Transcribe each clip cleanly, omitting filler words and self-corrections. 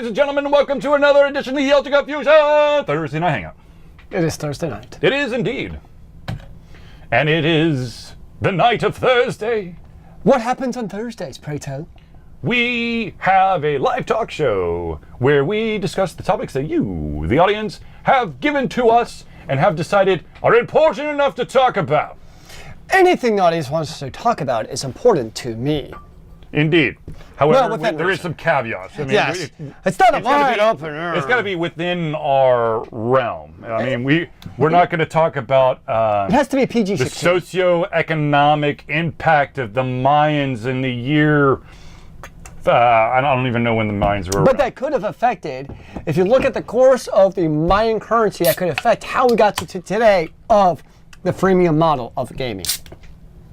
and gentlemen, welcome to another edition of the AlteredConfusion Thursday Night Hangout. It is Thursday night. It is indeed. And it is the night of Thursday. What happens on Thursdays, pray tell? We have a live talk show where we discuss the topics that you, the audience, have given to us and have decided are important enough to talk about. Anything the audience wants us to talk about is important to me. Indeed. However, Well, there is some caveats. I mean, Yes. It's not a wide open. It's got to be within our realm. I mean, we're not going to talk about It has to be the PG-16. socioeconomic impact of the Mayans in the year. I don't even know when the Mayans were But around. that could have affected, if you look at the course of the Mayan currency, that could affect how we got to today of the freemium model of gaming.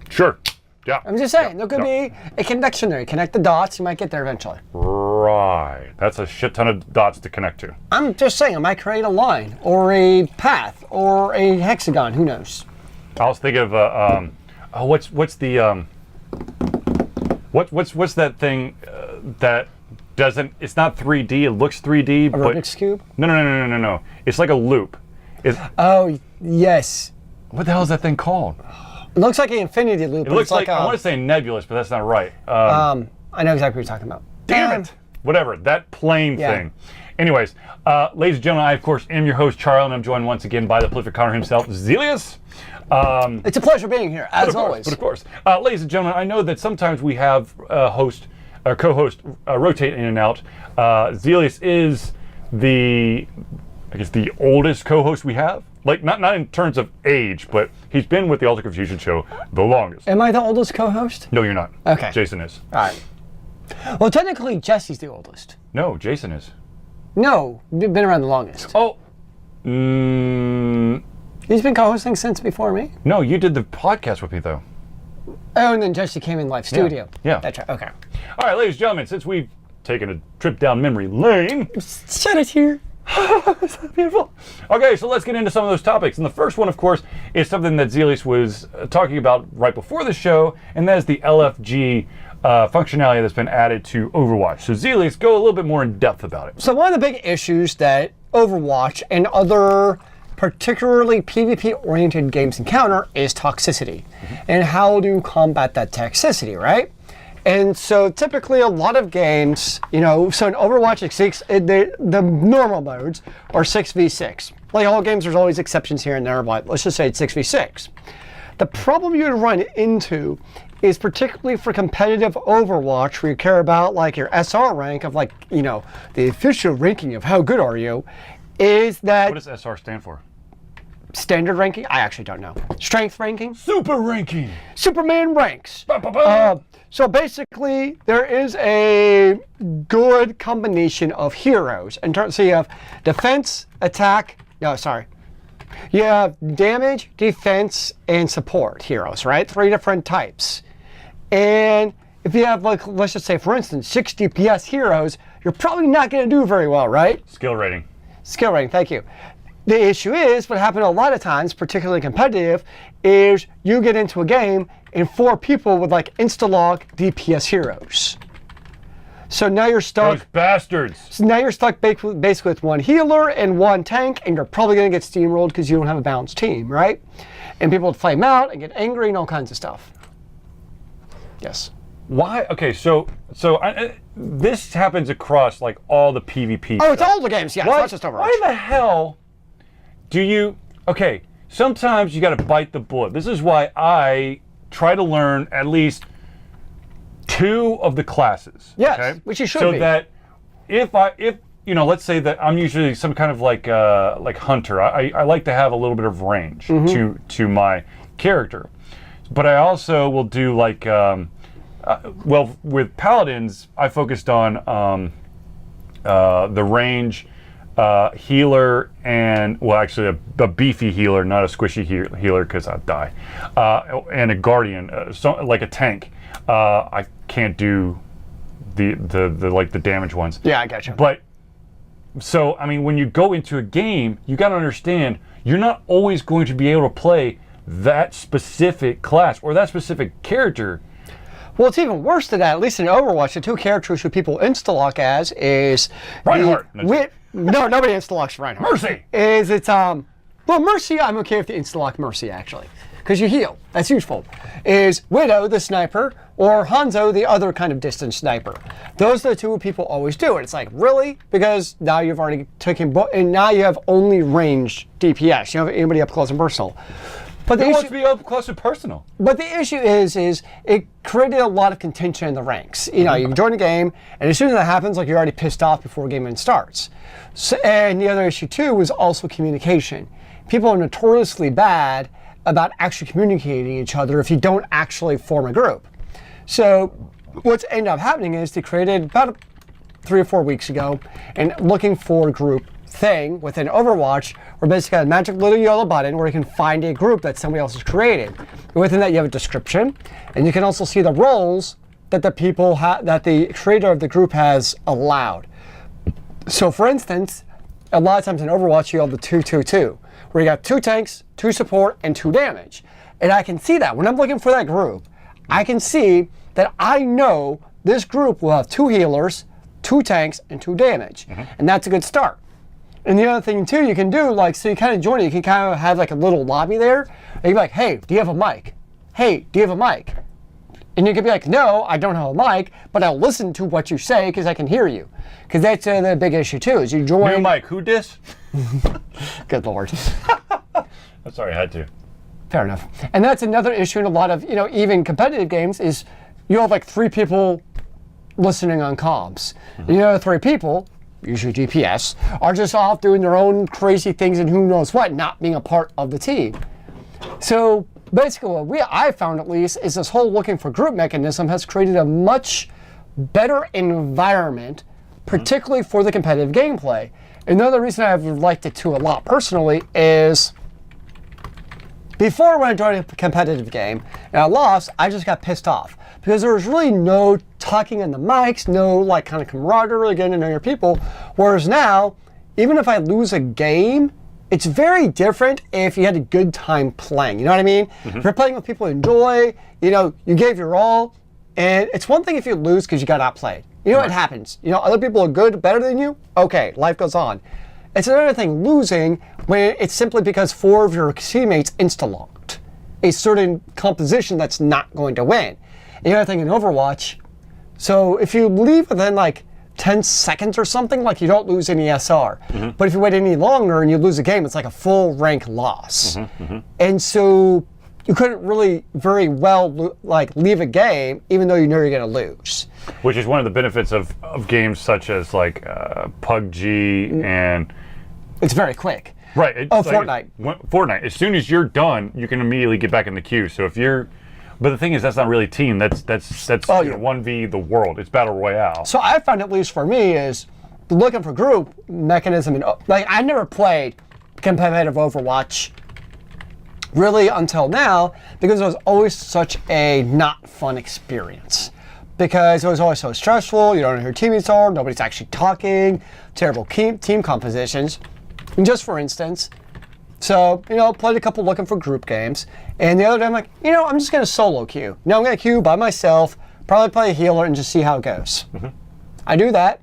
Sure. Yeah. I'm just saying, there could be a connection there. You connect the dots, you might get there eventually. Right. That's a shit ton of dots to connect to. I'm just saying, I might create a line, or a path, or a hexagon, who knows? I was thinking of what's the what's that thing that doesn't? It's not 3D. It looks 3D, A but Rubik's Cube? no. It's like a loop. Oh, yes. What the hell is that thing called? It looks like an infinity loop. It looks like I want to say nebulous, but that's not right. I know exactly what you're talking about. Damn it! Whatever, that plane Yeah. thing. Anyways, ladies and gentlemen, I of course am your host Charlie, and I'm joined once again by the prolific Connor himself, Zealeus. It's a pleasure being here, as always. But of course, ladies and gentlemen, I know that sometimes we have host or co-host rotate in and out. Zealeus is the oldest co-host we have. Like not in terms of age, but he's been with the Alter Confusion show the longest. Am I the oldest co-host? No, you're not. Okay. Jason is. All right. Well, technically, Jesse's the oldest. No, Jason is. No, you've been around the longest. Oh. He's been co-hosting since before me. No, you did the podcast with me though. Oh, and then Jesse came in live studio. Yeah. That's right. Okay. All right, ladies and gentlemen, since we've taken a trip down memory lane. Shut it here. Is that beautiful? Okay, so let's get into some of those topics. And the first one, of course, is something that Zealeus was talking about right before the show, and that is the LFG functionality that's been added to Overwatch. So Zealeus, go a little bit more in depth about it. So one of the big issues that Overwatch and other particularly PvP-oriented games encounter is toxicity. And how to combat that toxicity, right? And so typically a lot of games, so in Overwatch, the normal modes are 6v6. Like all games, there's always exceptions here and there, but let's just say it's 6v6. The problem you run into is particularly for competitive Overwatch, where you care about like your SR rank of the official ranking of how good are you, is that... What does SR stand for? Standard ranking? I actually don't know. Strength ranking? Super ranking. Superman ranks. Ba, ba, ba. So basically, there is a good combination of heroes. So you have defense, attack. No, sorry. You have damage, defense, and support heroes, right? 3 different types. And if you have, let's just say, for instance, 6 DPS heroes, you're probably not going to do very well, right? Skill rating. Skill rating, thank you. The issue is, what happens a lot of times, particularly competitive, is you get into a game and 4 people with insta-log DPS heroes. So now you're stuck. Those bastards. So now you're stuck basically with 1 healer and 1 tank, and you're probably going to get steamrolled because you don't have a balanced team, right? And people would flame out and get angry and all kinds of stuff. Yes. Why? Okay, so this happens across all the PvP. Oh, it's all the games, yeah. It's not just Overwatch. Why the hell do you? Okay, sometimes you got to bite the bullet. This is why I try to learn at least 2 of the classes. Yes, okay? which you should so be. So that if let's say that I'm usually some kind of like hunter. I like to have a little bit of range to my character, but I also will do with paladins, I focused on the range, healer, and actually a beefy healer, not a squishy healer because I'd die, and a guardian, like a tank. I can't do the damage ones. Yeah, I gotcha. But so I mean, when you go into a game, you got to understand you're not always going to be able to play that specific class or that specific character Well, it's even worse than that. At least in Overwatch, the two characters who people insta-lock as is... Reinhardt. No, nobody insta-locks Reinhardt. Mercy. Well, Mercy, I'm okay with the insta-lock Mercy, actually. Because you heal. That's useful. Is Widow, the sniper, or Hanzo, the other kind of distance sniper. Those are the two people always do it. It's like, really? Because now you've already taken... And now you have only ranged DPS. You don't have anybody up close and personal. But Who wants to be up close and personal? But the issue is it created a lot of contention in the ranks. You know, you join a game, and as soon as that happens, like, you're already pissed off before the game even starts. So, and the other issue, too, was also communication. People are notoriously bad about actually communicating each other if you don't actually form a group. So what's ended up happening is they created about 3 or 4 weeks ago, and looking for a group thing within Overwatch, where basically a magic little yellow button where you can find a group that somebody else has created. And within that, you have a description, and you can also see the roles that the people that the creator of the group has allowed. So, for instance, a lot of times in Overwatch, you have the 2-2-2, where you got 2 tanks, 2 support, and 2 damage. And I can see that when I'm looking for that group. I can see that I know this group will have 2 healers, 2 tanks, and 2 damage, and that's a good start. And the other thing, too, you can do, like, so you kind of join it, you can kind of have, like, a little lobby there, and you're like, hey, do you have a mic? Hey, do you have a mic? And you can be like, no, I don't have a mic, but I'll listen to what you say because I can hear you. Because that's the big issue, too, is you join... New mic, who dis? Good Lord. I'm sorry, I had to. Fair enough. And that's another issue in a lot of, you know, even competitive games, is you have, like, 3 people listening on comms. And the other 3 people... usually DPS, are just off doing their own crazy things and who knows what, not being a part of the team. So basically what I found, at least, is this whole looking for group mechanism has created a much better environment, particularly for the competitive gameplay. Another reason I've liked it too a lot personally is before, when I joined a competitive game and I lost, I just got pissed off because there was really no talking in the mics, no like kind of camaraderie, getting to know your people. Whereas now, even if I lose a game, it's very different if you had a good time playing. You know what I mean? If you're playing with people you enjoy, you know, you gave your all, and it's one thing if you lose because you got outplayed. You know, it happens. You know, other people are good, better than you. Okay, life goes on. It's another thing losing when it's simply because 4 of your teammates insta-locked a certain composition that's not going to win. And the other thing in Overwatch, so if you leave within like 10 seconds or something, like you don't lose any SR. But if you wait any longer and you lose a game, it's like a full rank loss. And so you couldn't really very well like leave a game even though you know you're going to lose. Which is one of the benefits of games such as like PUBG and... It's very quick. Right. Oh, Fortnite. Fortnite. As soon as you're done, you can immediately get back in the queue. So if you're... But the thing is, that's not really team. That's Oh, you know, 1v the world. It's Battle Royale. So I found, at least for me, is looking for group mechanism. And like, I never played competitive Overwatch really until now because it was always such a not fun experience. Because it was always so stressful, you don't know who your teammates are, nobody's actually talking, terrible team compositions. And just for instance, so, you know, played a couple looking for group games, and the other day I'm like, you know, I'm just going to solo queue. No, I'm going to queue by myself, probably play a healer, and just see how it goes. I do that.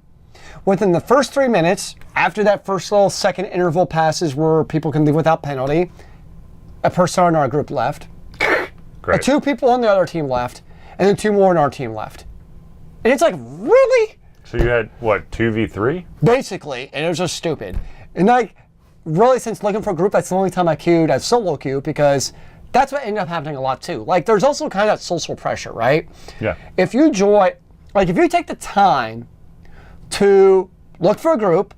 Within the first 3 minutes, after that first little second interval passes where people can leave without penalty, a person in our group left. Great. 2 people on the other team left, and then 2 more on our team left. And it's like, really? So you had, what, 2v3? Basically, and it was just stupid. And like, really, since looking for a group, that's the only time I queued as solo queue, because that's what ended up happening a lot too. Like, there's also kind of that social pressure, right? Yeah. If you join, like, if you take the time to look for a group,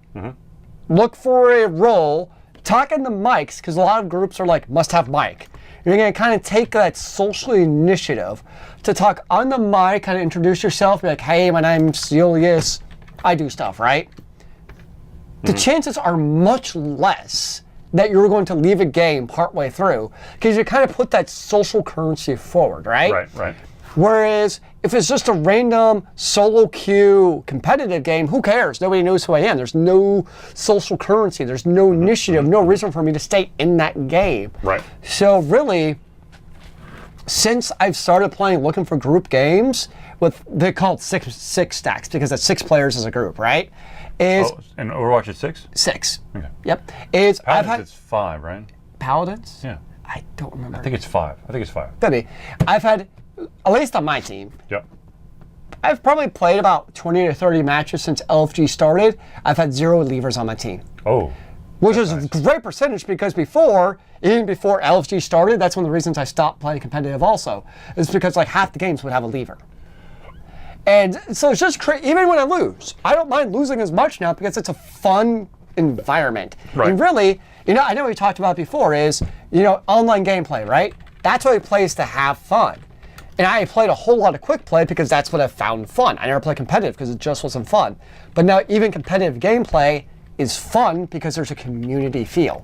look for a role, talk in the mics, because a lot of groups are like, must have mic. You're going to kind of take that social initiative to talk on the mic, kind of introduce yourself, be like, hey, my name's Zealeus, I do stuff, right? The chances are much less that you're going to leave a game partway through because you kind of put that social currency forward, right? Right. Whereas if it's just a random solo queue competitive game, who cares? Nobody knows who I am. There's no social currency. There's no initiative, no reason for me to stay in that game. Right. So really, since I've started playing looking for group games they're called six stacks because it's 6 players as a group, right? And Overwatch is 6? 6. Okay. Yep. Paladins, it's 5, right? Paladins? Yeah. I don't remember. I think it's 5. Could be. I've had, at least on my team, Yep. I've probably played about 20 to 30 matches since LFG started. I've had 0 leavers on my team. Oh. Which is a great percentage because even before LFG started, that's one of the reasons I stopped playing competitive also. Is because like half the games would have a leaver. And so it's just even when I lose, I don't mind losing as much now because it's a fun environment. Right. And really, I know we talked about before is, online gameplay, right? That's what it plays to have fun. And I played a whole lot of quick play because that's what I found fun. I never played competitive because it just wasn't fun. But now even competitive gameplay is fun because there's a community feel.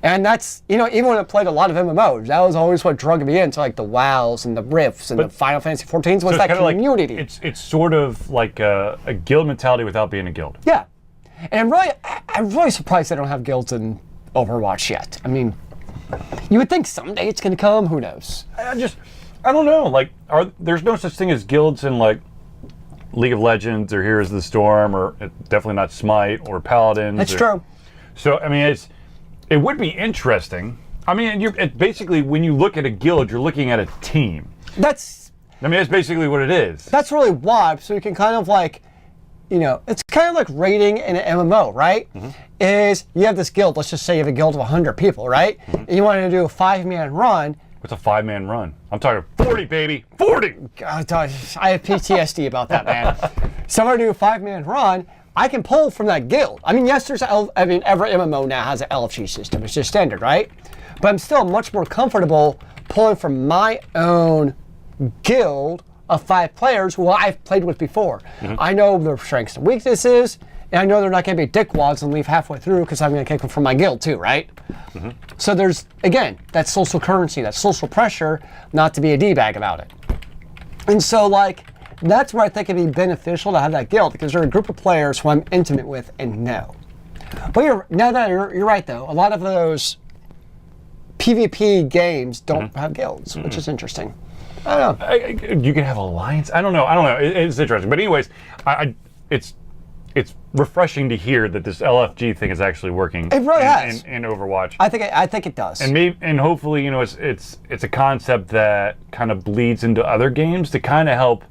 And that's, even when I played a lot of MMOs, that was always what drug me into like the WoWs and the Rifts and the Final Fantasy 14s was that community. Like, it's sort of like a guild mentality without being a guild. Yeah. And I'm really surprised they don't have guilds in Overwatch yet. I mean, you would think someday it's going to come. Who knows? I don't know. Like, there's no such thing as guilds in like League of Legends or Heroes of the Storm or definitely not Smite or Paladins. That's true. So I mean, it would be interesting. I mean, basically when you look at a guild, you're looking at a team. That's basically what it is. That's really why. So you can kind of like, it's kind of like rating in an MMO, right? Mm-hmm. Is you have this guild. Let's just say you have a guild of 100 people, right? Mm-hmm. And you want to do a 5-man run. What's a 5-man run? I'm talking 40, baby, 40. God, I have PTSD about that, man. So I'm gonna do a 5-man run. I can pull from that guild. I mean, yes, every MMO now has an LFG system. It's just standard, right? But I'm still much more comfortable pulling from my own guild of 5 players who I've played with before. Mm-hmm. I know their strengths and weaknesses, and I know they're not going to be dickwads and leave halfway through because I'm going to kick them from my guild too, right? Mm-hmm. So there's, again, that social currency, that social pressure not to be a D-bag about it. And so, like, that's where I think it'd be beneficial to have that guild because they're a group of players who I'm intimate with and know. But you're right, though. A lot of those PvP games don't have guilds, which is interesting. I don't know. You can have alliance. I don't know. It's interesting. But anyways, it's refreshing to hear that this LFG thing is actually working. It really has in Overwatch. I think it does. And hopefully, it's a concept that kind of bleeds into other games to kind of help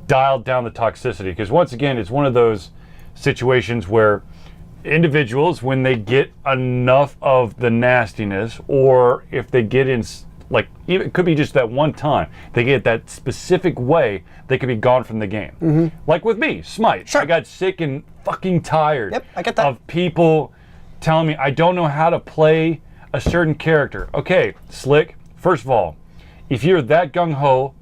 dial down the toxicity. Because once again, it's one of those situations where individuals, when they get enough of the nastiness, or if they get in, like, it could be just that one time, they get that specific way, they could be gone from the game. Mm-hmm. Like with me, Smite. Sure. I got sick and fucking tired I get that. of people telling me I don't know how to play a certain character. Okay, Slick, first of all, if you're that gung-ho,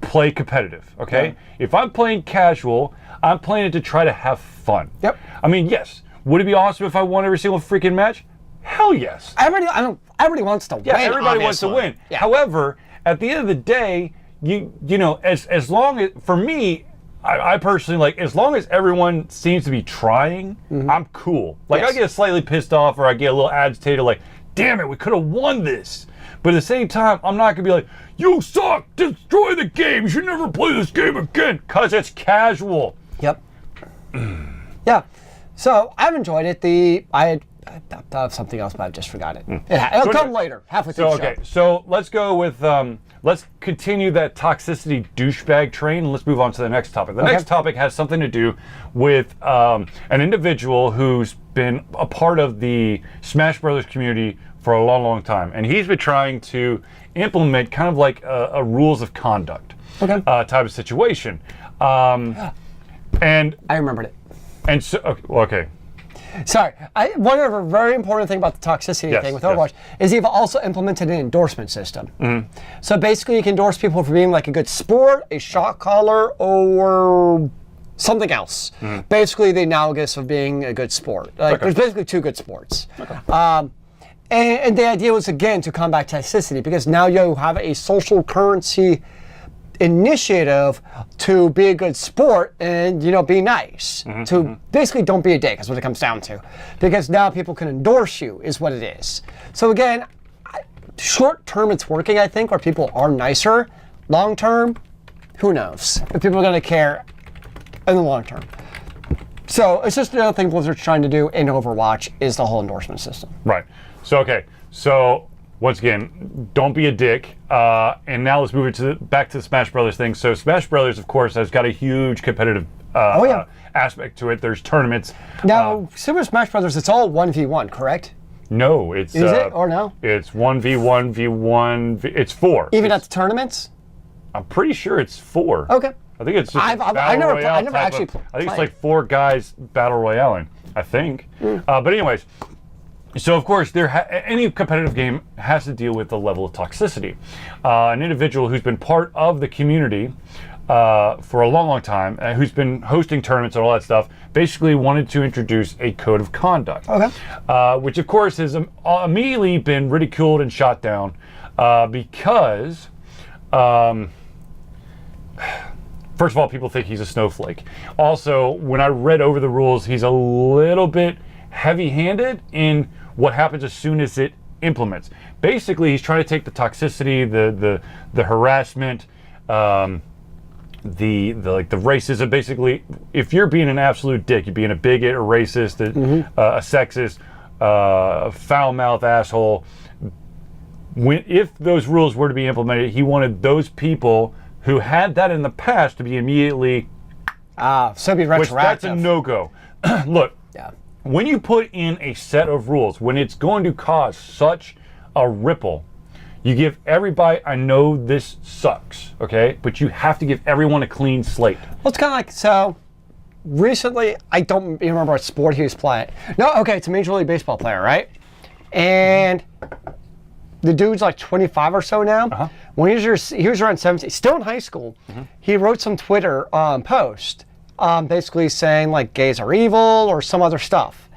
play competitive, okay? Yeah. If I'm playing casual, I'm playing it to try to have fun. Yep. I mean, yes, would it be awesome if I won every single freaking match? Hell yes. Everybody wants to win. Yeah, everybody wants to win. Yeah. However, at the end of the day, you know, as long as, for me, I personally, like, as long as everyone seems to be trying, I'm cool. Like, yes. I get slightly pissed off or I get a little agitated, like, damn it, we could have won this. But at the same time, I'm not going to be like, you suck, destroy the game, you should never play this game again, because it's casual. Yep. Yeah. So, I've enjoyed it. I thought of something else, but I just forgot it. It'll come later, halfway through the show. Okay, so let's go with, let's continue that toxicity douchebag train, and let's move on to the next topic. The next topic has something to do with an individual who's been a part of the Smash Brothers community for a long, long time. And he's been trying to implement kind of like a rules of conduct type of situation. And I remembered it. And so, okay. Sorry, one other very important thing about the toxicity thing with Overwatch is you've also implemented an endorsement system. Mm-hmm. So basically you can endorse people for being like a good sport, a shot caller, or something else. Mm-hmm. Basically the analogous of being a good sport. Like there's basically 2 good sports. Okay. And the idea was, again, to combat toxicity, because now you have a social currency initiative to be a good sport and, you know, be nice. To basically don't be a dick is what it comes down to. Because now people can endorse you is what it is. So again, short term it's working, I think, where people are nicer. Long term, who knows if people are going to care in the long term. So it's just another thing Blizzard's trying to do in Overwatch is the whole endorsement system. Right. So, okay. So, once again, don't be a dick. And now let's move it back to the Smash Brothers thing. So, Smash Brothers, of course, has got a huge competitive aspect to it. There's tournaments. Now, Super Smash Brothers, it's all 1v1, correct? No, it's... Is it or no? It's 1v1v1. It's 4. Even at the tournaments? I'm pretty sure it's 4. Okay. I think it's just I never actually played. I think it's like 4 guys battle royaling, I think. But anyways, so of course, any competitive game has to deal with the level of toxicity. An individual who's been part of the community for a long, long time, who's been hosting tournaments and all that stuff, basically wanted to introduce a code of conduct. Okay. Which of course has immediately been ridiculed and shot down because first of all, people think he's a snowflake. Also, when I read over the rules, he's a little bit heavy-handed in what happens as soon as it implements. Basically, he's trying to take the toxicity, the harassment, the racism. Basically, if you're being an absolute dick, you're being a bigot, a racist, a sexist, foul-mouthed asshole. If those rules were to be implemented, he wanted those people who had that in the past to be immediately... so it'd be retroactive. Which that's a no-go. Look, when you put in a set of rules, when it's going to cause such a ripple, you give everybody, I know this sucks, okay? But you have to give everyone a clean slate. Well, it's kind of like, so recently, I don't even remember what sport he was playing. No, okay, it's a Major League Baseball player, right? And the dude's like 25 or so now. When he was around 17, still in high school, he wrote some Twitter post basically saying like gays are evil or some other stuff.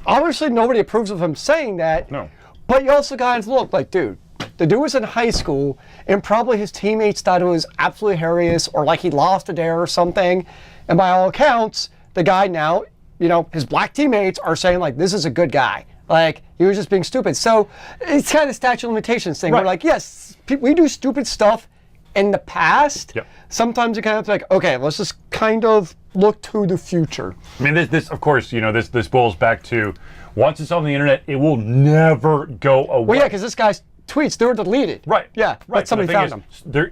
Obviously, nobody approves of him saying that. No. But you also got to look like, dude, the dude was in high school and probably his teammates thought it was absolutely hilarious or like he lost a dare or something. And by all accounts, the guy now, his black teammates are saying like, this is a good guy. Like, he was just being stupid. So it's kind of statute of limitations thing. Right. We're like, yes, we do stupid stuff in the past. Yep. Sometimes you kind of like, okay, let's just kind of look to the future. I mean, this of course, this boils back to once it's on the internet, it will never go away. Well, yeah, because this guy's tweets, they were deleted. Right. Yeah, right. But somebody found them.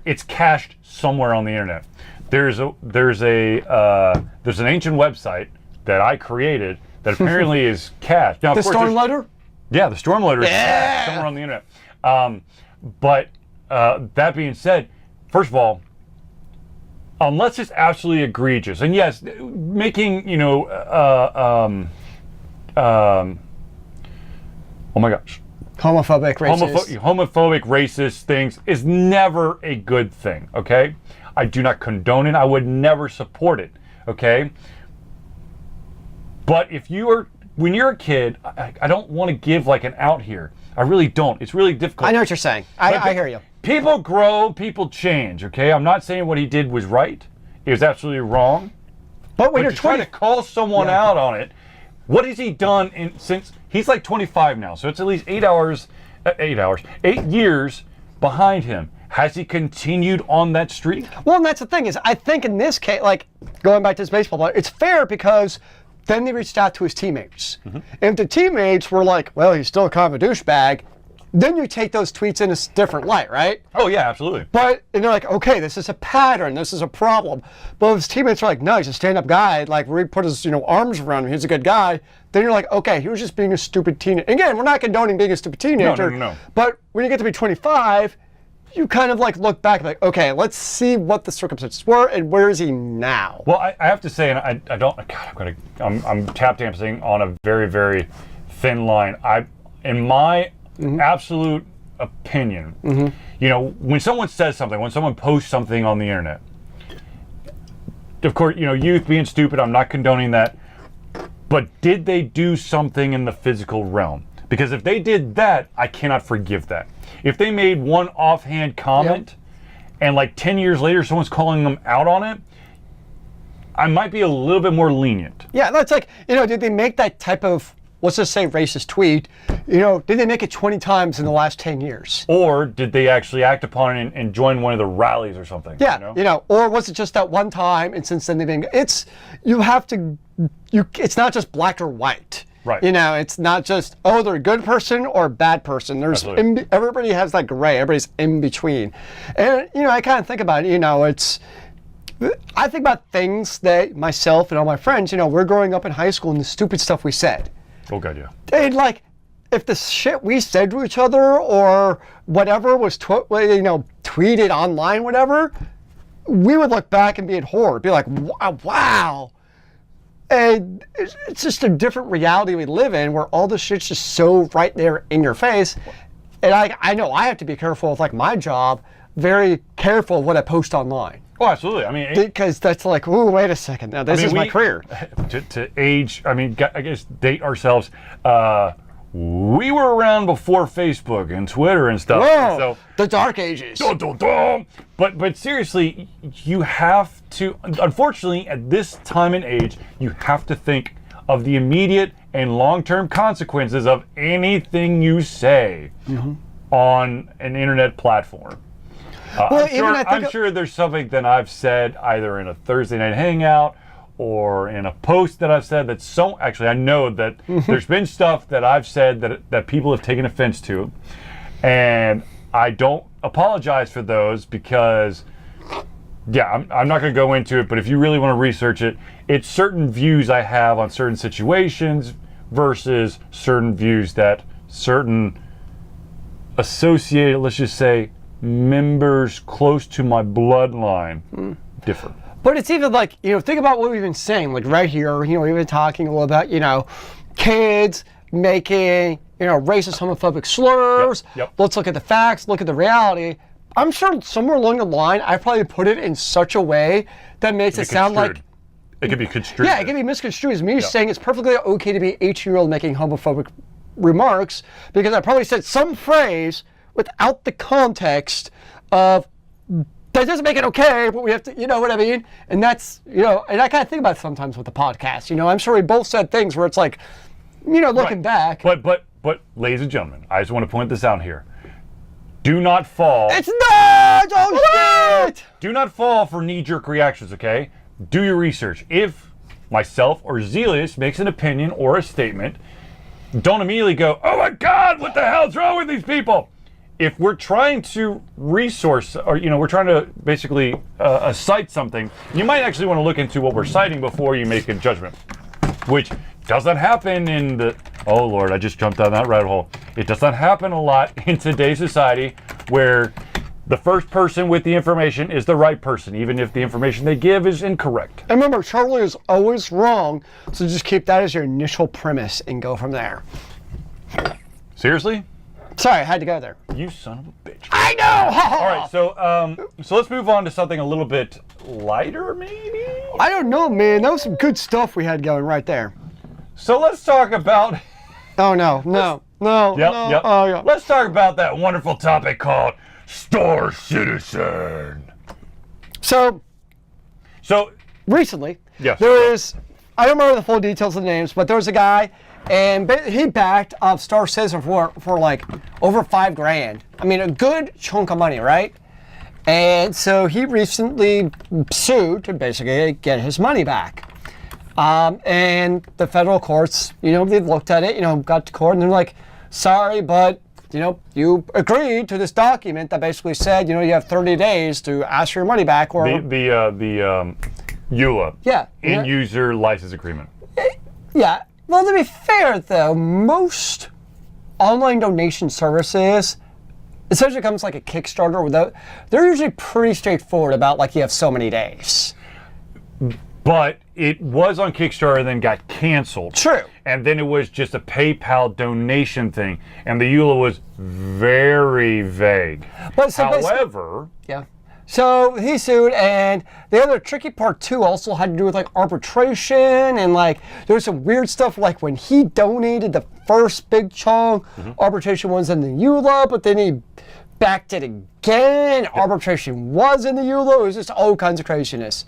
It's cached somewhere on the internet. There's an ancient website that I created that apparently is cached. Now, the Stormloader? Yeah, the Stormloader is cached somewhere on the internet. But that being said, first of all, unless it's absolutely egregious, and yes, making, oh my gosh. Homophobic, racist. Homophobic, racist things is never a good thing, okay? I do not condone it. I would never support it, okay? But when you're a kid, I don't want to give like an out here. I really don't. It's really difficult. I know what you're saying. I hear you. People grow, people change, okay? I'm not saying what he did was right. It was absolutely wrong. But when you're you're trying to call someone out on it, what has he done since he's like 25 now? So it's at least 8 years behind him. Has he continued on that streak? Well, and that's the thing is, I think in this case, like going back to this baseball player, it's fair because then they reached out to his teammates. And if the teammates were like, well, he's still kind of a douchebag, then you take those tweets in a different light, right? Oh, yeah, absolutely. But and they're like, okay, this is a pattern, this is a problem. But if his teammates are like, no, he's a stand-up guy, like we put his arms around him, he's a good guy, then you're like, okay, he was just being a stupid teenager. Again, we're not condoning being a stupid teenager. No. But when you get to be 25, you kind of like look back like, okay, let's see what the circumstances were and where is he now? Well, I have to say, and I don't, God, I'm tap dancing on a very, very thin line. In my absolute opinion, when someone says something, when someone posts something on the internet, of course, youth being stupid, I'm not condoning that, but did they do something in the physical realm? Because if they did that, I cannot forgive that. If they made one offhand comment and like 10 years later someone's calling them out on it, I might be a little bit more lenient. Yeah, that's like, did they make that type of let's just say racist tweet, did they make it 20 times in the last 10 years? Or did they actually act upon it and join one of the rallies or something? Yeah, or was it just that one time and since then they've been, it's not just black or white. Right. It's not just, they're a good person or a bad person. There's everybody has that gray, everybody's in between. And, I kind of think about it, I think about things that myself and all my friends, we're growing up in high school and the stupid stuff we said. Oh, God, yeah. And if the shit we said to each other or whatever was tweeted online, whatever, we would look back and be in horror, be like, wow. And it's just a different reality we live in where all this shit's just so right there in your face. And I know I have to be careful with my job, very careful of what I post online. Oh, absolutely. I mean, because that's ooh, wait a second. Now this is my career. To age, I guess date ourselves. We were around before Facebook and Twitter and stuff. Whoa, so, the dark ages. Dun, dun, dun. But seriously, you have to. Unfortunately, at this time and age, you have to think of the immediate and long-term consequences of anything you say on an internet platform. I'm sure there's something that I've said either in a Thursday night hangout or in a post that I've said that's so. Actually, I know that there's been stuff that I've said that people have taken offense to, and I don't apologize for those because, I'm not going to go into it. But if you really want to research it, it's certain views I have on certain situations versus certain views that certain associated, let's just say, members close to my bloodline differ. But it's even think about what we've been saying, right here, we've been talking a little about, kids making, racist, homophobic slurs. Yep. Let's look at the facts, look at the reality. I'm sure somewhere along the line, I probably put it in such a way that makes it sound like... It could be construed. Yeah, it could be misconstrued as me saying it's perfectly okay to be 18-year-old making homophobic remarks because I probably said some phrase without the context of that doesn't make it okay, but we have to, you know what I mean? And that's, and I kind of think about it sometimes with the podcast. I'm sure we both said things where it's looking back. But, ladies and gentlemen, I just want to point this out here. Do not fall. It's not! Oh, shit! Do not fall for knee-jerk reactions, okay? Do your research. If myself or Zealeus makes an opinion or a statement, don't immediately go, oh my God, what the hell's wrong with these people? If we're trying to resource, or we're trying to basically cite something, you might actually want to look into what we're citing before you make a judgment, which doesn't happen in the. Oh Lord, I just jumped down that rabbit hole. It does not happen a lot in today's society, where the first person with the information is the right person, even if the information they give is incorrect. And remember, Charlie is always wrong, so just keep that as your initial premise and go from there. Seriously? Sorry, I had to go there. You son of a bitch. I know! All right, so let's move on to something a little bit lighter, maybe? I don't know, man. That was some good stuff we had going right there. So let's talk about... Oh, no. Yep. Oh, yeah. Let's talk about that wonderful topic called Star Citizen. So recently, yes, there is... I don't remember the full details of the names, but there was a guy... And he backed Star Citizen for over $5,000. I mean, a good chunk of money, right? And so he recently sued to basically get his money back. And the federal courts, they looked at it, got to court, and they're like, sorry, but, you agreed to this document that basically said, you have 30 days to ask for your money back. Or the EULA. Yeah. End user license agreement. Yeah. Well, to be fair, though, most online donation services, especially comes like a Kickstarter, they're usually pretty straightforward about you have so many days. But it was on Kickstarter and then got canceled. True. And then it was just a PayPal donation thing. And the EULA was very vague. However... Yeah. So he sued, and the other tricky part too also had to do with arbitration, and there was some weird stuff when he donated the first big chunk, arbitration was in the EULA, but then he backed it again, arbitration was in the EULA. It was just all kinds of craziness.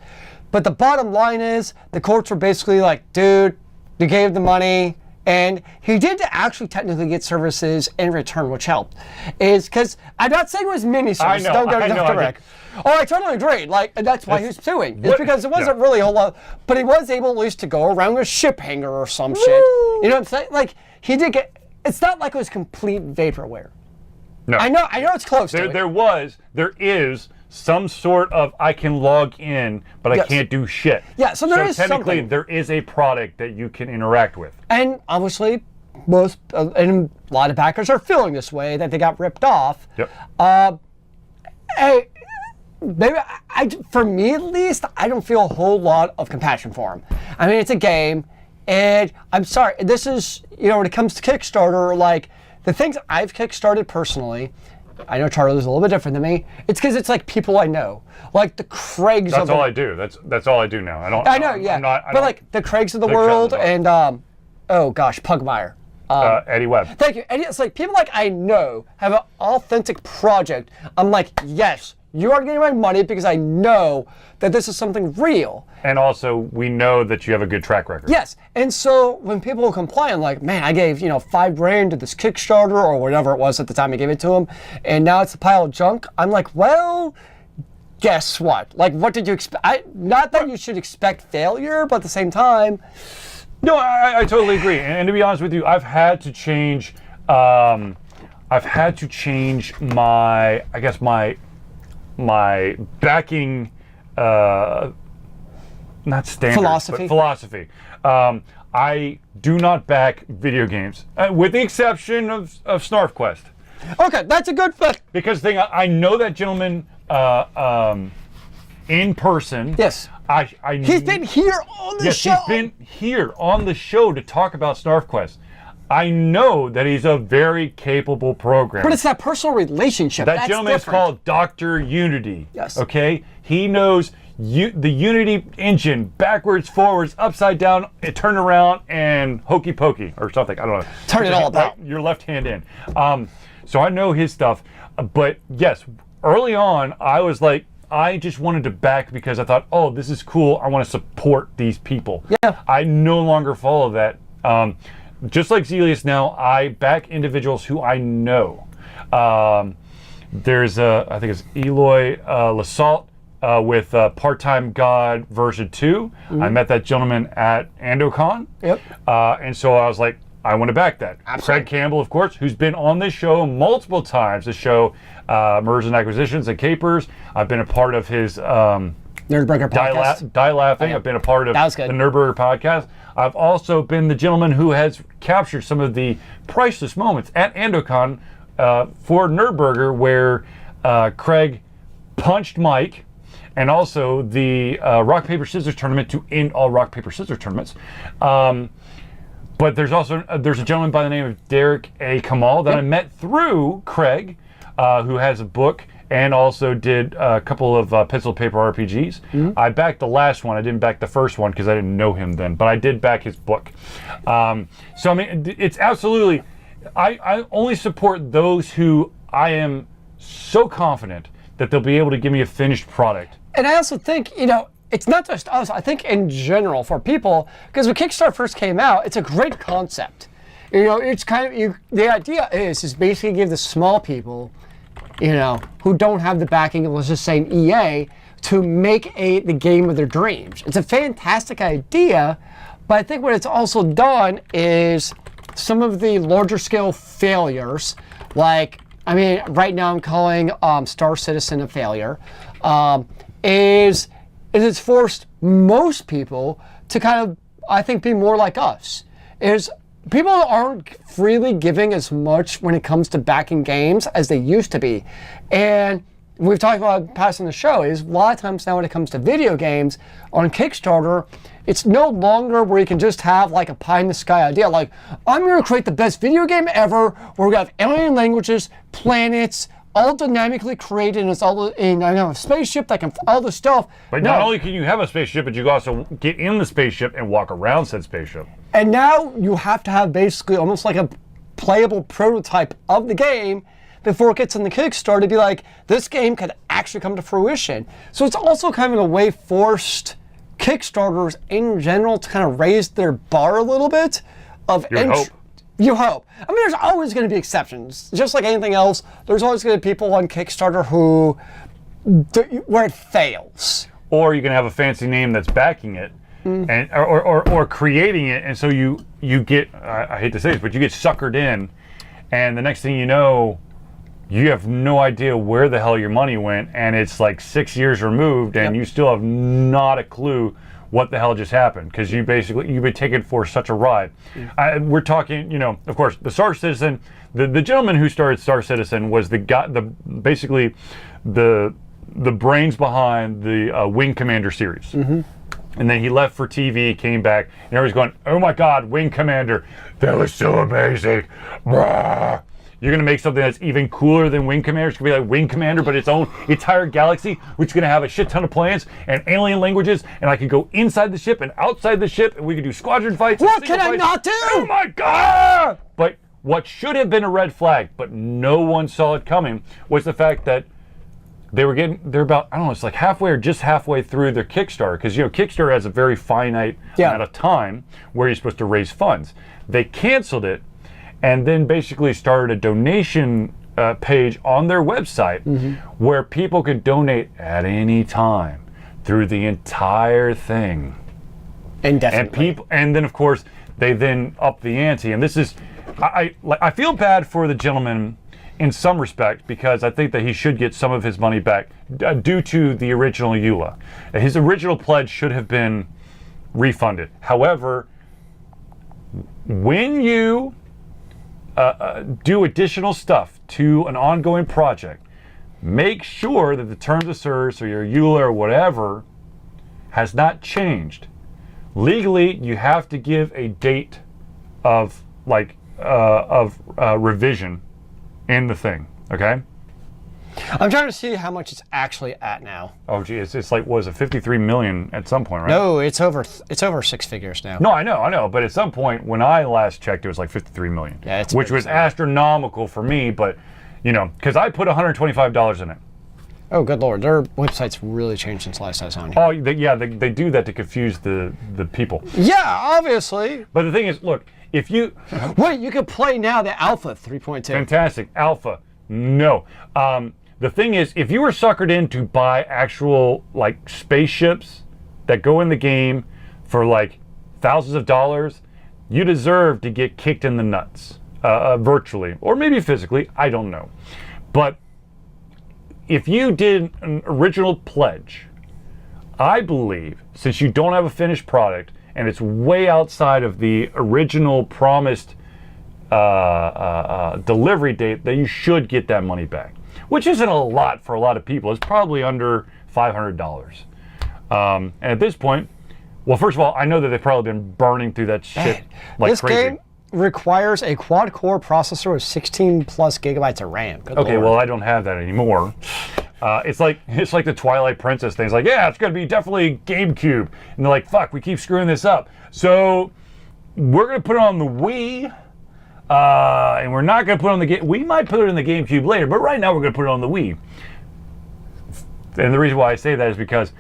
But the bottom line is the courts were basically dude, you gave the money, And he did actually technically get services in return, which helped. Is because I'm not saying it was mini-service. Don't get correct. Oh, I totally agree. Like, and that's why he was suing. It's because it wasn't really a whole lot, but he was able at least to go around a ship hangar or some shit. You know what I'm saying? Like, he did get. It's not like it was complete vaporware. No. I know it's close to it. There is some sort of I can log in, but I can't do shit. Yeah, so there is technically something. there is a product that you can interact with. And obviously, most and a lot of backers are feeling this way that they got ripped off. Yep. For me at least, I don't feel a whole lot of compassion for him. I mean, it's a game, and I'm sorry. This is, when it comes to Kickstarter, like the things I've Kickstarted personally. I know Charlie's a little bit different than me. It's because it's like people I know, like the Craigs. That's all I do. That's all I do now. I know, yeah. But like the Craigs of the world and Pugmire. Eddie Webb. Thank you. And it's like people like I know have an authentic project. I'm like, yes, you are getting my money because I know that this is something real. And also, we know that you have a good track record. Yes. And so when people complain, like, man, I gave, $5,000 to this Kickstarter or whatever it was at the time I gave it to him, and now it's a pile of junk, I'm like, well, guess what? Like, what did you expect? Not that you should expect failure, but at the same time. No, I totally agree. And to be honest with you, I've had to change my, I guess, my backing, not standards, but philosophy. I do not back video games, with the exception of SnarfQuest. Okay, that's a good fit. Because I know that gentleman in person. Yes. He's been here on the show. Yes, he's been here on the show to talk about SnarfQuest. I know that he's a very capable programmer. But it's that personal relationship. That gentleman is called Dr. Unity. Yes. Okay? He knows the Unity engine, backwards, forwards, upside down, turn around, and hokey pokey, or something. I don't know. Turn it all about. Your left hand in. So I know his stuff. But yes, early on, I was like, I just wanted to back because I thought, oh, this is cool. I want to support these people. Yeah. I no longer follow that. Just like Zealeus now, I back individuals who I know. There's I think it's Eloy Lassault with Part-Time God version 2. Mm-hmm. I met that gentleman at AlteredCon. Yep. And so I was like, I want to back that. Absolutely. Craig Campbell, of course, who's been on this show multiple times. The show Mergers and Acquisitions and Capers. I've been a part of his Nerdburger podcast. Die Laughing. I've been a part of the Nerdburger podcast. I've also been the gentleman who has captured some of the priceless moments at AlteredCon for Nerdburger, where Craig punched Mike, and also the rock paper scissors tournament to end all rock paper scissors tournaments. But there's a gentleman by the name of Derek A. Kamal that I met through Craig, who has a book and also did a couple of pencil paper RPGs. Mm-hmm. I backed the last one. I didn't back the first one because I didn't know him then, but I did back his book. So I mean, it's absolutely. I only support those who I am so confident that they'll be able to give me a finished product. And I also think, it's not just us. I think in general for people, because when Kickstarter first came out, it's a great concept. It's kind of the idea is basically give the small people, who don't have the backing of, let's just say, an EA, to make the game of their dreams. It's a fantastic idea, but I think what it's also done is some of the larger scale failures, like, right now I'm calling Star Citizen a failure, is it's forced most people to kind of, I think, be more like us. People aren't freely giving as much when it comes to backing games as they used to be. And we've talked about past on the show is a lot of times now when it comes to video games on Kickstarter, it's no longer where you can just have like a pie in the sky idea. Like, I'm going to create the best video game ever where we have alien languages, planets, all dynamically created, and it's all in a spaceship that can all the stuff. But not only can you have a spaceship, but you can also get in the spaceship and walk around said spaceship. And now you have to have basically almost like a playable prototype of the game before it gets in the Kickstarter to be like, this game could actually come to fruition. So it's also kind of in a way forced Kickstarters in general to kind of raise their bar a little bit. of You hope. You hope. I mean, there's always going to be exceptions. Just like anything else, there's always going to be people on Kickstarter where it fails. Or you can have a fancy name that's backing it, and or creating it, and so you get, I hate to say this, but you get suckered in, and the next thing you know, you have no idea where the hell your money went, and it's like 6 years removed, and you still have not a clue what the hell just happened, because you've been taken for such a ride. We're talking, of course, the Star Citizen, the gentleman who started Star Citizen was the guy, basically the brains behind the Wing Commander series. And then he left for TV, came back, and everyone's going, oh my God, Wing Commander, that was so amazing. Blah. You're going to make something that's even cooler than Wing Commander. It's going to be like Wing Commander, but its own entire galaxy, which is going to have a shit ton of planets and alien languages, and I can go inside the ship and outside the ship, and we can do squadron fights. What can I not do? Oh my God! But what should have been a red flag, but no one saw it coming, was the fact that they're about, I don't know, it's like halfway or just halfway through their Kickstarter, because Kickstarter has a very finite amount of time where you're supposed to raise funds. They canceled it, and then basically started a donation page on their website where people could donate at any time through the entire thing. Indefinitely. And then of course they then up the ante. And this is, I feel bad for the gentleman in some respect, because I think that he should get some of his money back due to the original EULA. His original pledge should have been refunded. However, when you do additional stuff to an ongoing project, make sure that the terms of service or your EULA or whatever has not changed. Legally, you have to give a date of revision in the thing. Okay. I'm trying to see how much it's actually at now. Oh, gee, it's like, was it 53 million at some point, right? No, it's over 6 figures now. No, I know. But at some point, when I last checked, it was like 53 million. Yeah, it's which was astronomical for me, but because I put $125 in it. Oh, good Lord. Their website's really changed since last I saw it. Oh, they do that to confuse the people. Yeah, obviously. But the thing is, look, if you... Wait, you can play now the Alpha 3.2. Fantastic. Alpha. No. The thing is, if you were suckered in to buy actual, spaceships that go in the game for, thousands of dollars, you deserve to get kicked in the nuts. Virtually. Or maybe physically. I don't know. But if you did an original pledge, I believe, since you don't have a finished product, and it's way outside of the original promised delivery date, that you should get that money back. Which isn't a lot for a lot of people. It's probably under $500. And at this point, well, first of all, I know that they've probably been burning through that shit like this crazy. This game requires a quad-core processor with 16 plus gigabytes of RAM. Good okay, Lord. well, I don't have that anymore. It's like the Twilight Princess thing. It's like, yeah, it's going to be definitely GameCube. And they're like, fuck, we keep screwing this up. So we're going to put it on the Wii. And we're not going to put it on the game. We might put it in the GameCube later, but right now we're going to put it on the Wii. And the reason why I say that is because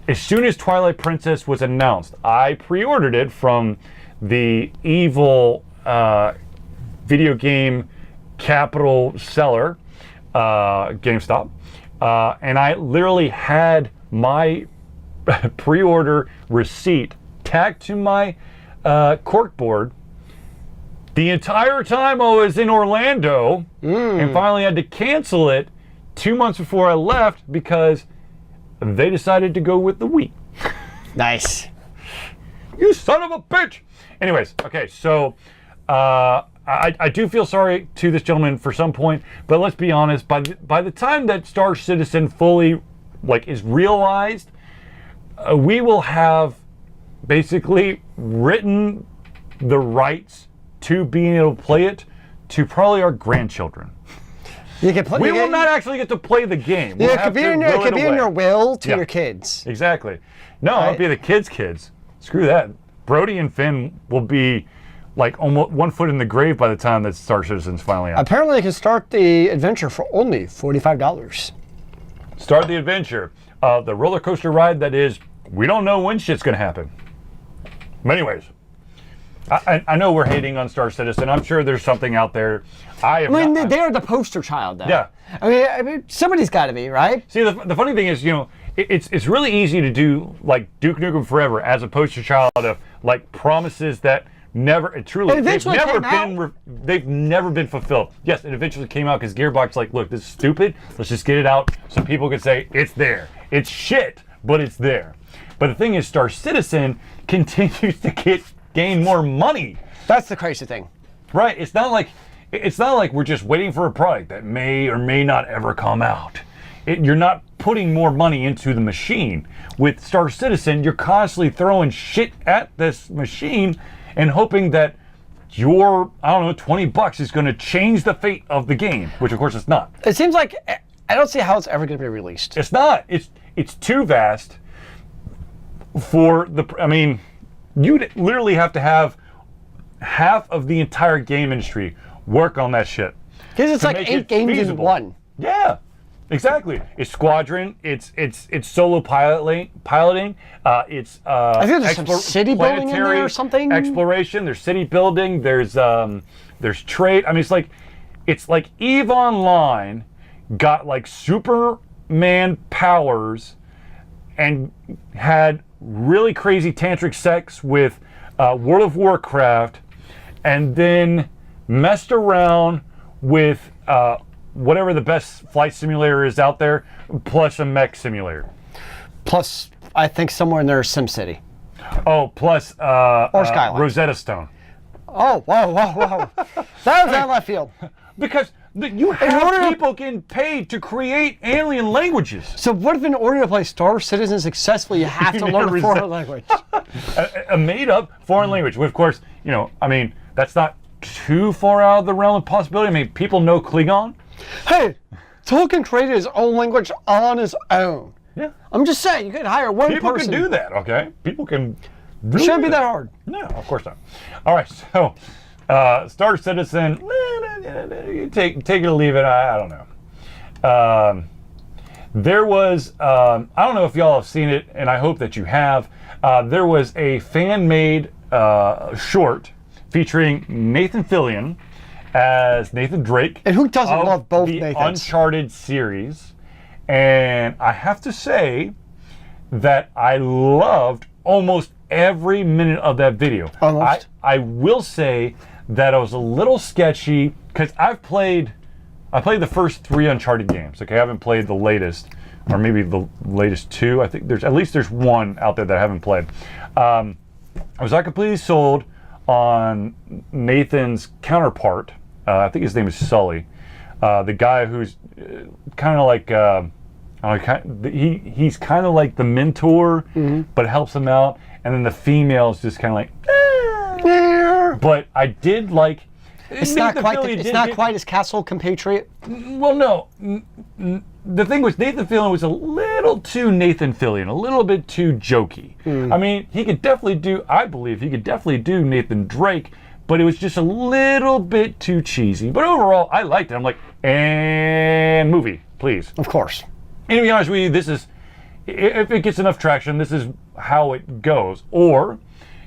as soon as Twilight Princess was announced, I pre-ordered it from the evil video game capital seller, GameStop, and I literally had my pre-order receipt tacked to my corkboard the entire time I was in Orlando, and finally had to cancel it 2 months before I left because they decided to go with the Wii. Nice. You son of a bitch! Anyways, okay, so I do feel sorry to this gentleman for some point, but let's be honest, by the time that Star Citizen fully is realized, we will have basically written the rights to being able to play it to probably our grandchildren. You can play. We will not actually get to play the game. Yeah, it could be in your will to your kids. Exactly. No, it'll be the kids. Screw that. Brody and Finn will be almost 1 foot in the grave by the time that Star Citizen's finally out. Apparently, you can start the adventure for only $45. Start the adventure. The roller coaster ride that is, we don't know when shit's going to happen. But anyways, I know we're hating on Star Citizen. I'm sure there's something out there. I mean, they are the poster child, though. Yeah. I mean somebody's got to be, right? See, the funny thing is, you know, it's really easy to do like Duke Nukem Forever as a poster child of like promises that they've never been fulfilled. Yes, it eventually came out because Gearbox like, look, this is stupid. Let's just get it out so people can say it's there. It's shit, but it's there. But the thing is, Star Citizen continues to gain more money. That's the crazy thing. Right. It's not like we're just waiting for a product that may or may not ever come out. You're not putting more money into the machine. With Star Citizen, you're constantly throwing shit at this machine and hoping that your, I don't know, $20 is going to change the fate of the game, which of course it's not. It seems like I don't see how it's ever going to be released. It's not. It's too vast for the. I mean, you'd literally have to have half of the entire game industry work on that shit. Because it's like 8 games feasible. In one. Yeah. Exactly. It's Squadron. It's solo piloting. It's I think there's some city building in there or something. Exploration. There's city building. There's trade. I mean, it's like EVE Online got like Superman powers and had really crazy tantric sex with World of Warcraft, and then messed around with whatever the best flight simulator is out there, plus a mech simulator. Plus, I think somewhere in there is SimCity. Oh, plus Skyline. Rosetta Stone. Oh, whoa. That was out of left field. Because you have people getting paid to create alien languages. So what if in order to play Star Citizen successfully, you have to learn a foreign language? A made-up foreign language. Well, of course, you know, I mean, that's not too far out of the realm of possibility. I mean, people know Klingon. Hey, Tolkien created his own language on his own. Yeah. I'm just saying, you could hire one person. People can do that, okay? People can do it. Shouldn't be that hard. No, of course not. All right, so Star Citizen, take it or leave it, I don't know. There was, I don't know if y'all have seen it, and I hope that you have, there was a fan-made short featuring Nathan Fillion as Nathan Drake. And who doesn't love both the Nathans? Uncharted series. And I have to say that I loved almost every minute of that video. Almost. I will say that it was a little sketchy because I played the first 3 Uncharted games. Okay, I haven't played the latest, or maybe the latest 2. I think there's one out there that I haven't played. I was not completely sold on Nathan's counterpart. I think his name is Sully, the guy who's kind of like he's kind of like the mentor, but helps him out, and then the female is just kind of like. But I did like. It's not quite his castle compatriot. Well, no. The thing was, Nathan Fillion was a little too Nathan Fillion, a little bit too jokey. I mean, I believe he could definitely do Nathan Drake, but it was just a little bit too cheesy. But overall, I liked it. I'm like, and movie, please. Of course. And to be honest with you, this is, if it gets enough traction, this is how it goes. Or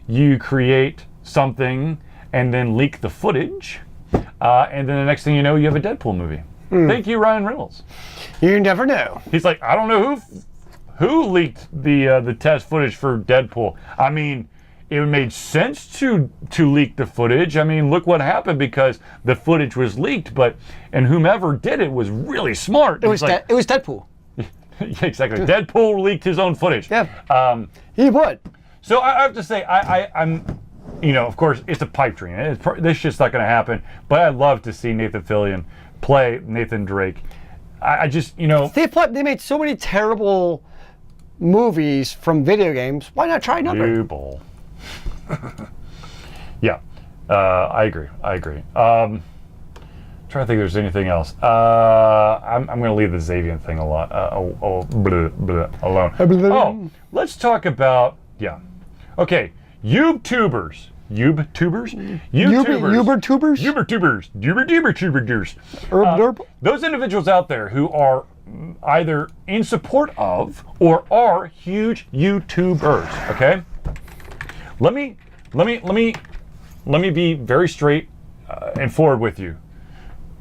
you create something and then leak the footage, and then the next thing you know, you have a Deadpool movie. Thank you, Ryan Reynolds. You never know. He's like, I don't know who leaked the test footage for Deadpool. I mean, it made sense to leak the footage. I mean, look what happened because the footage was leaked, and whomever did it was really smart. It was Deadpool. Yeah, exactly. Deadpool leaked his own footage. Yeah. He would. So I have to say, I'm, you know, of course, it's a pipe dream. This shit's not going to happen. But I'd love to see Nathan Fillion play Nathan Drake. I just, you know, they made so many terrible movies from video games. Why not try another? Yeah, I agree. Trying to think if there's anything else. I'm going to leave the Xavier thing alone. Oh, let's talk about, okay, YouTubers. Those individuals out there who are either in support of or are huge YouTubers, okay? Let me let me be very straight and forward with you.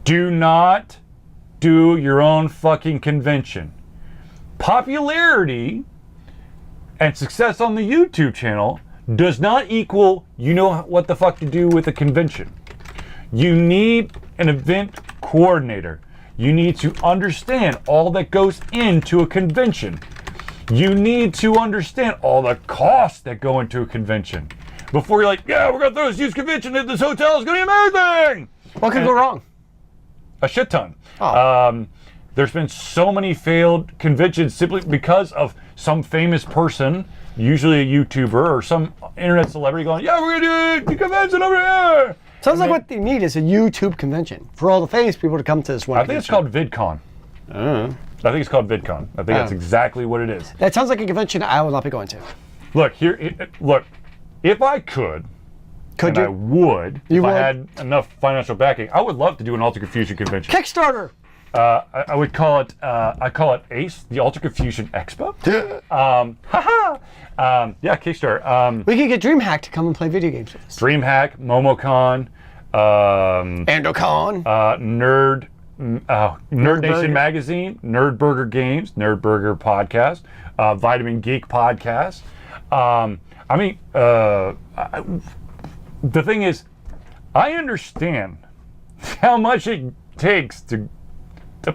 Do not do your own fucking convention. Popularity and success on the YouTube channel does not equal you know what the fuck to do with a convention. You need an event coordinator. You need to understand all that goes into a convention. You need to understand all the costs that go into a convention. Before you're like, yeah, we're gonna throw this huge convention at this hotel, it's gonna be amazing! What could go wrong? A shit ton. Oh. There's been so many failed conventions simply because of some famous person, usually a YouTuber or some internet celebrity going, yeah, we're gonna do a convention over here. Sounds like what they need is a YouTube convention for all the famous people to come to this one. I think it's called VidCon. I think it's called VidCon. I think that's exactly what it is. That sounds like a convention I will not be going to. Look, if I could you? I would, if I had enough financial backing, I would love to do an Alter Confusion convention. Kickstarter! I would call it, I call it ACE, the Alter Confusion Expo. Yeah, Kickstarter. We could get DreamHack to come and play video games with us. DreamHack, MomoCon, Andocon. Nerd Nation Magazine, Nerd Burger Games, Nerd Burger Podcast, Vitamin Geek Podcast. The thing is, I understand how much it takes to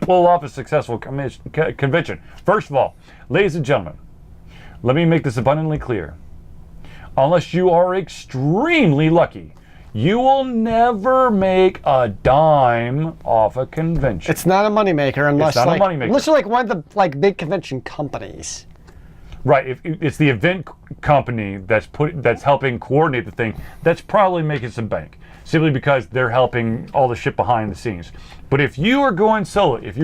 pull off a successful convention. First of all, ladies and gentlemen, let me make this abundantly clear. Unless you are extremely lucky, you will never make a dime off a convention. It's not a moneymaker unless it's not a moneymaker. Unless you're like one of the big convention companies. Right, if it's the event company that's helping coordinate the thing, that's probably making some bank, simply because they're helping all the shit behind the scenes. But if you are going solo, if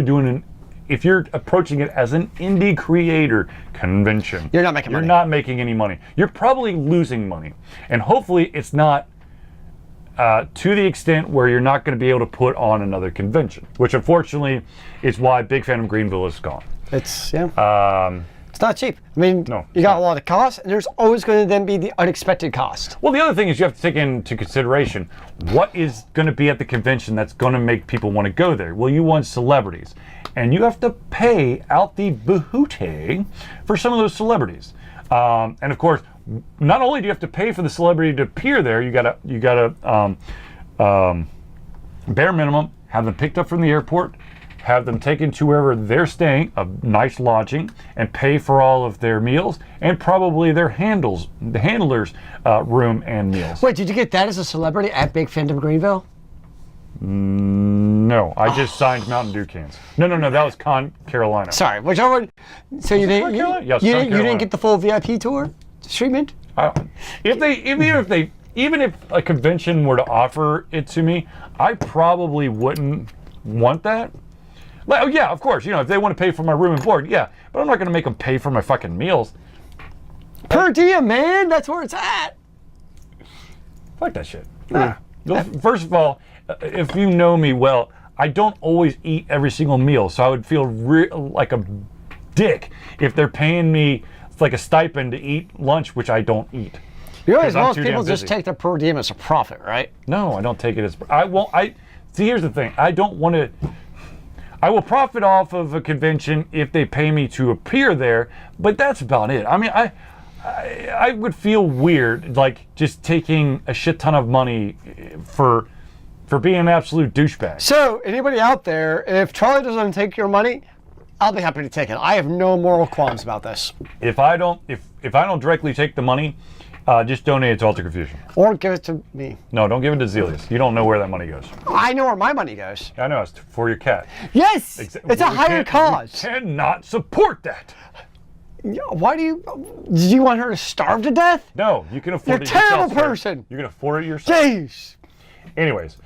you're approaching it as an indie creator convention, you're not making money. You're not making any money. You're probably losing money, and hopefully it's not to the extent where you're not going to be able to put on another convention, which unfortunately is why Big Phantom Greenville is gone. It's it's not cheap. I mean, you got a lot of costs, and there's always going to then be the unexpected cost. Well, the other thing is you have to take into consideration what is going to be at the convention that's going to make people want to go there. Well, you want celebrities, and you have to pay out the behoote for some of those celebrities. And of course, not only do you have to pay for the celebrity to appear there, you gotta bare minimum have them picked up from the airport, have them taken to wherever they're staying, a nice lodging, and pay for all of their meals and probably their handlers' room and meals. Wait, did you get that as a celebrity at Big Phantom Greenville? No, I just signed Mountain Dew cans. No, that was Con Carolina. Sorry, whichever one. So you didn't get the full VIP tour treatment? Even if a convention were to offer it to me, I probably wouldn't want that. Well, yeah, of course, if they want to pay for my room and board, yeah, but I'm not going to make them pay for my fucking meals. Per diem, man, that's where it's at. Fuck that shit. First of all, if you know me well, I don't always eat every single meal, so I would feel like a dick if they're paying me like a stipend to eat lunch, which I don't eat. You realize most people just take their per diem as a profit, right? No, I don't take it as. See, here's the thing. I don't want to. I will profit off of a convention if they pay me to appear there, but that's about it. I mean, I would feel weird, like just taking a shit ton of money for being an absolute douchebag. So, anybody out there, if Charlie doesn't take your money, I'll be happy to take it. I have no moral qualms about this. If I don't directly take the money, just donate it to Alter Confusion. Or give it to me. No, don't give it to Zealeus. You don't know where that money goes. I know where my money goes. I know, it's for your cat. Yes! It's a higher cause. We cannot support that. Why did you want her to starve to death? No, you can afford it yourself. You're a terrible sir. person. You can afford it yourself. Jeez. Anyways,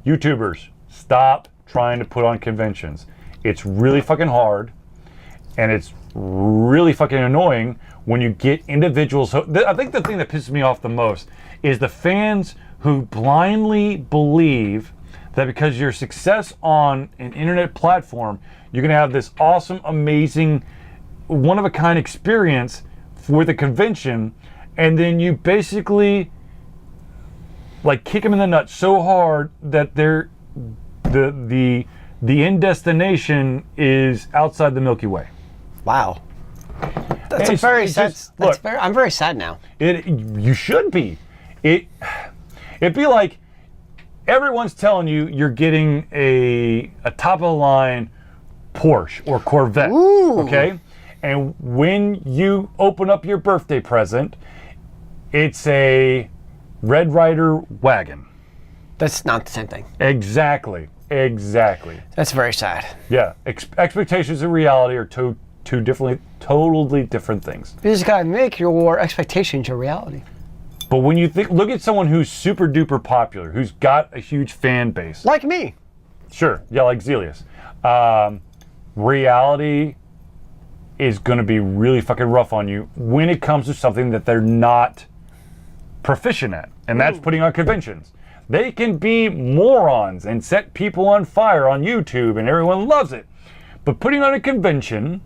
YouTubers, stop trying to put on conventions. It's really fucking hard, and it's really fucking annoying when you get individuals. I think the thing that pisses me off the most is the fans who blindly believe that because you're a success on an internet platform, you're gonna have this awesome, amazing, one-of-a-kind experience for the convention, and then you basically like kick them in the nuts so hard that they're the end destination is outside the Milky Way. Wow. That's a very sad. I'm very sad now. You should be. It'd be like everyone's telling you you're getting a top of the line Porsche or Corvette. Ooh. Okay? And when you open up your birthday present, it's a Red Ryder wagon. That's not the same thing. Exactly. That's very sad. Yeah. Expectations and reality are two totally different things. You just gotta make your expectations your reality. But when you look at someone who's super duper popular, who's got a huge fan base. Like me. Sure. Yeah, like Zealeus. Reality is going to be really fucking rough on you when it comes to something that they're not proficient at, and that's putting on conventions. They can be morons and set people on fire on YouTube, and everyone loves it. But putting on a convention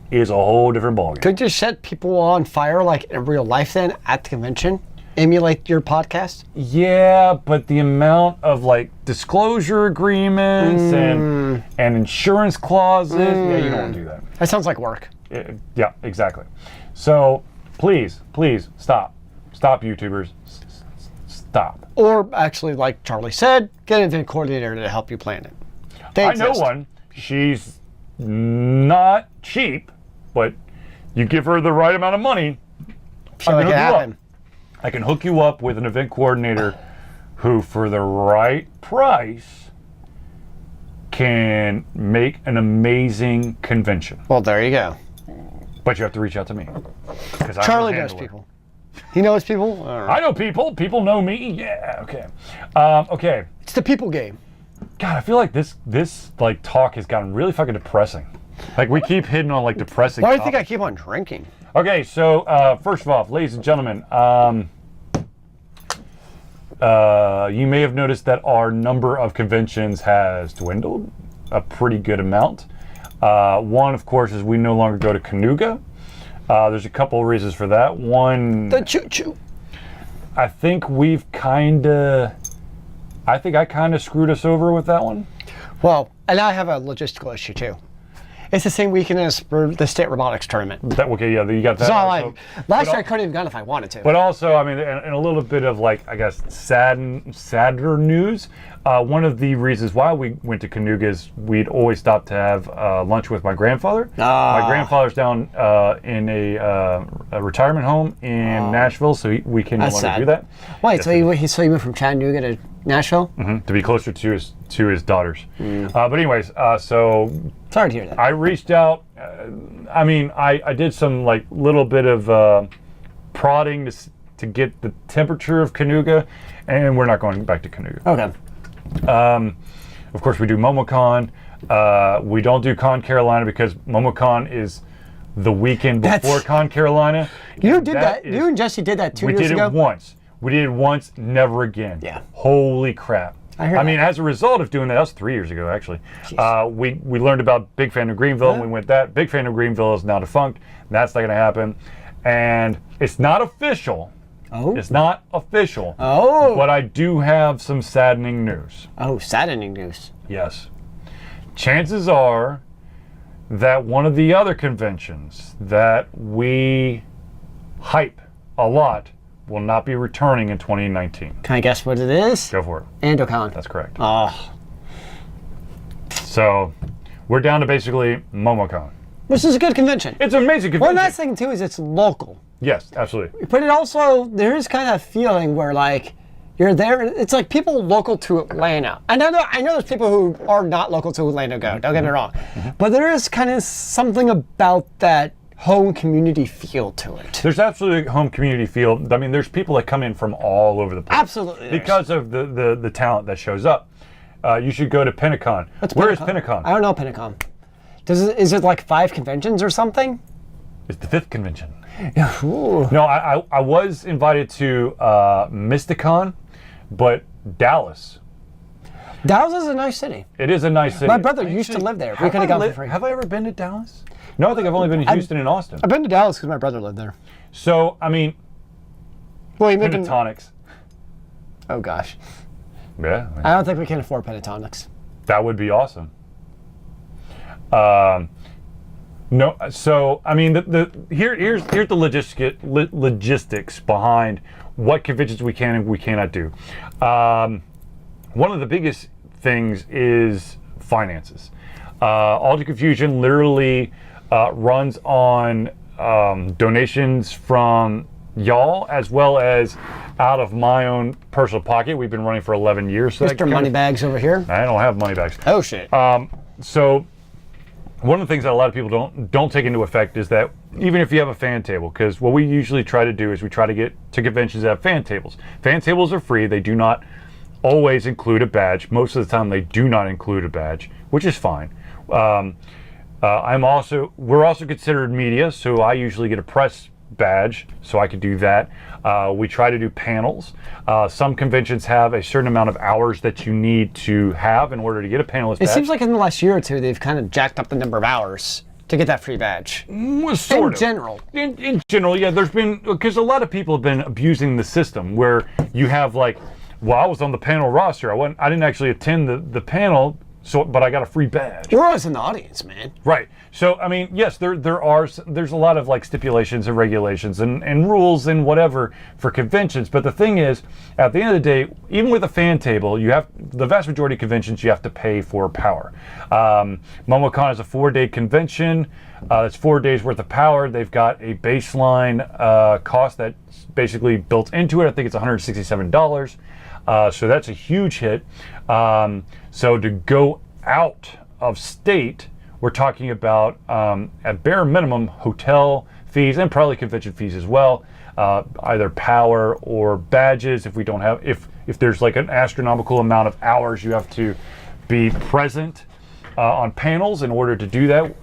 is a whole different ballgame. Could you set people on fire like in real life then at the convention? Emulate your podcast? Yeah, but the amount of like disclosure agreements and insurance clauses, yeah, you don't want to do that. That sounds like work. Yeah, exactly. So please stop. Stop, YouTubers. Stop. Or actually, like Charlie said, get an event coordinator to help you plan it. I know one. She's not cheap, but you give her the right amount of money. So it can happen. I can hook you up with an event coordinator who, for the right price, can make an amazing convention. Well, there you go. But you have to reach out to me. Charlie knows people. He knows people? I know people. People know me. Yeah, okay. Okay. It's the people game. God, I feel like this like talk has gotten really fucking depressing. Like we keep hitting on like depressing Why do you think topics. I keep on drinking? Okay, so first of all, ladies and gentlemen, you may have noticed that our number of conventions has dwindled a pretty good amount. One, of course, is we no longer go to Canuga. There's a couple of reasons for that. One, the choo-choo. I think I kind of screwed us over with that one. Well, and I have a logistical issue too. It's the same weekend as the state robotics tournament. Okay, yeah, you got that. So last year I couldn't have gone if I wanted to. But also, I mean, and a little bit of like, I guess, sadder news. One of the reasons why we went to Canuga is we'd always stop to have lunch with my grandfather. My grandfather's down in a retirement home in Nashville, so we can no longer do that. Wait, so you went from Chattanooga to Nashville? Mm-hmm, to be closer to his daughters. But anyways, so sorry to hear that. I reached out. I did some like little bit of prodding to get the temperature of Canuga, and we're not going back to Canuga. Okay. Of course, we do MomoCon. We don't do Con Carolina because MomoCon is the weekend before Con Carolina. You did that. You and Jesse did that 2 years ago. We did it once, never again. Yeah. Holy crap. I mean, as a result of doing that was 3 years ago, actually. We learned about Big Fan of Greenville, and we went that. Big Fan of Greenville is now defunct. That's not going to happen. And it's not official. Oh. It's not official. Oh. But I do have some saddening news. Oh, saddening news. Yes. Chances are that one of the other conventions that we hype a lot will not be returning in 2019. Can I guess what it is? Go for it. AndoCon. That's correct. Oh. So we're down to basically MomoCon. Which is a good convention. It's an amazing convention. One nice thing too is it's local. Yes, absolutely. But it also, there is kind of a feeling where like, you're there, it's like people local to Atlanta. I know there's people who are not local to Atlanta go, don't get me wrong. But there is kind of something about that home community feel to it. There's absolutely a home community feel. I mean, there's people that come in from all over the place. Absolutely. Because of the talent that shows up. You should go to Pinnacon. Where is Pinnacon? I don't know Pinnacon. Is it like 5 conventions or something? It's the 5th convention. Ooh. No, I was invited to Mysticon, but Dallas. Dallas is a nice city. It is a nice city. My brother used to live there. We could have gone for free. Have I ever been to Dallas? No, I think I've only been to Houston and Austin. I've been to Dallas because my brother lived there. So, I mean, Well, he lived in Pentatonics. Oh gosh. Yeah. I don't think we can afford pentatonics. That would be awesome. No, so I mean, here's the logistics behind what conventions we can and we cannot do. One of the biggest things is finances. Altered Confusion literally runs on donations from y'all as well as out of my own personal pocket. We've been running for 11 years. So Mr. Moneybags over here. I don't have money bags. Oh shit. So one of the things that a lot of people don't take into effect is that even if you have a fan table, because what we usually try to do is we try to get to conventions that have fan tables. Fan tables are free. They do not always include a badge. Most of the time they do not include a badge, which is fine. We're also considered media, so I usually get a press badge, so I could do that. We try to do panels. Some conventions have a certain amount of hours that you need to have in order to get a panelist badge. It seems like in the last year or two, they've kind of jacked up the number of hours to get that free badge. Sort of. General. In general, yeah, there's been, because a lot of people have been abusing the system where you have like, well, I was on the panel roster. I didn't actually attend the panel, but I got a free badge. We're always in the audience, man. Right. So, I mean, yes, there's a lot of like stipulations and regulations and rules and whatever for conventions. But the thing is, at the end of the day, even with a fan table, the vast majority of conventions, you have to pay for power. MomoCon is a 4-day convention. That's 4 days worth of power. They've got a baseline cost that's basically built into it. I think it's $167. So that's a huge hit. So to go out of state, we're talking about, at bare minimum, hotel fees and probably convention fees as well. Either power or badges if we don't have, if there's like an astronomical amount of hours you have to be present on panels in order to do that.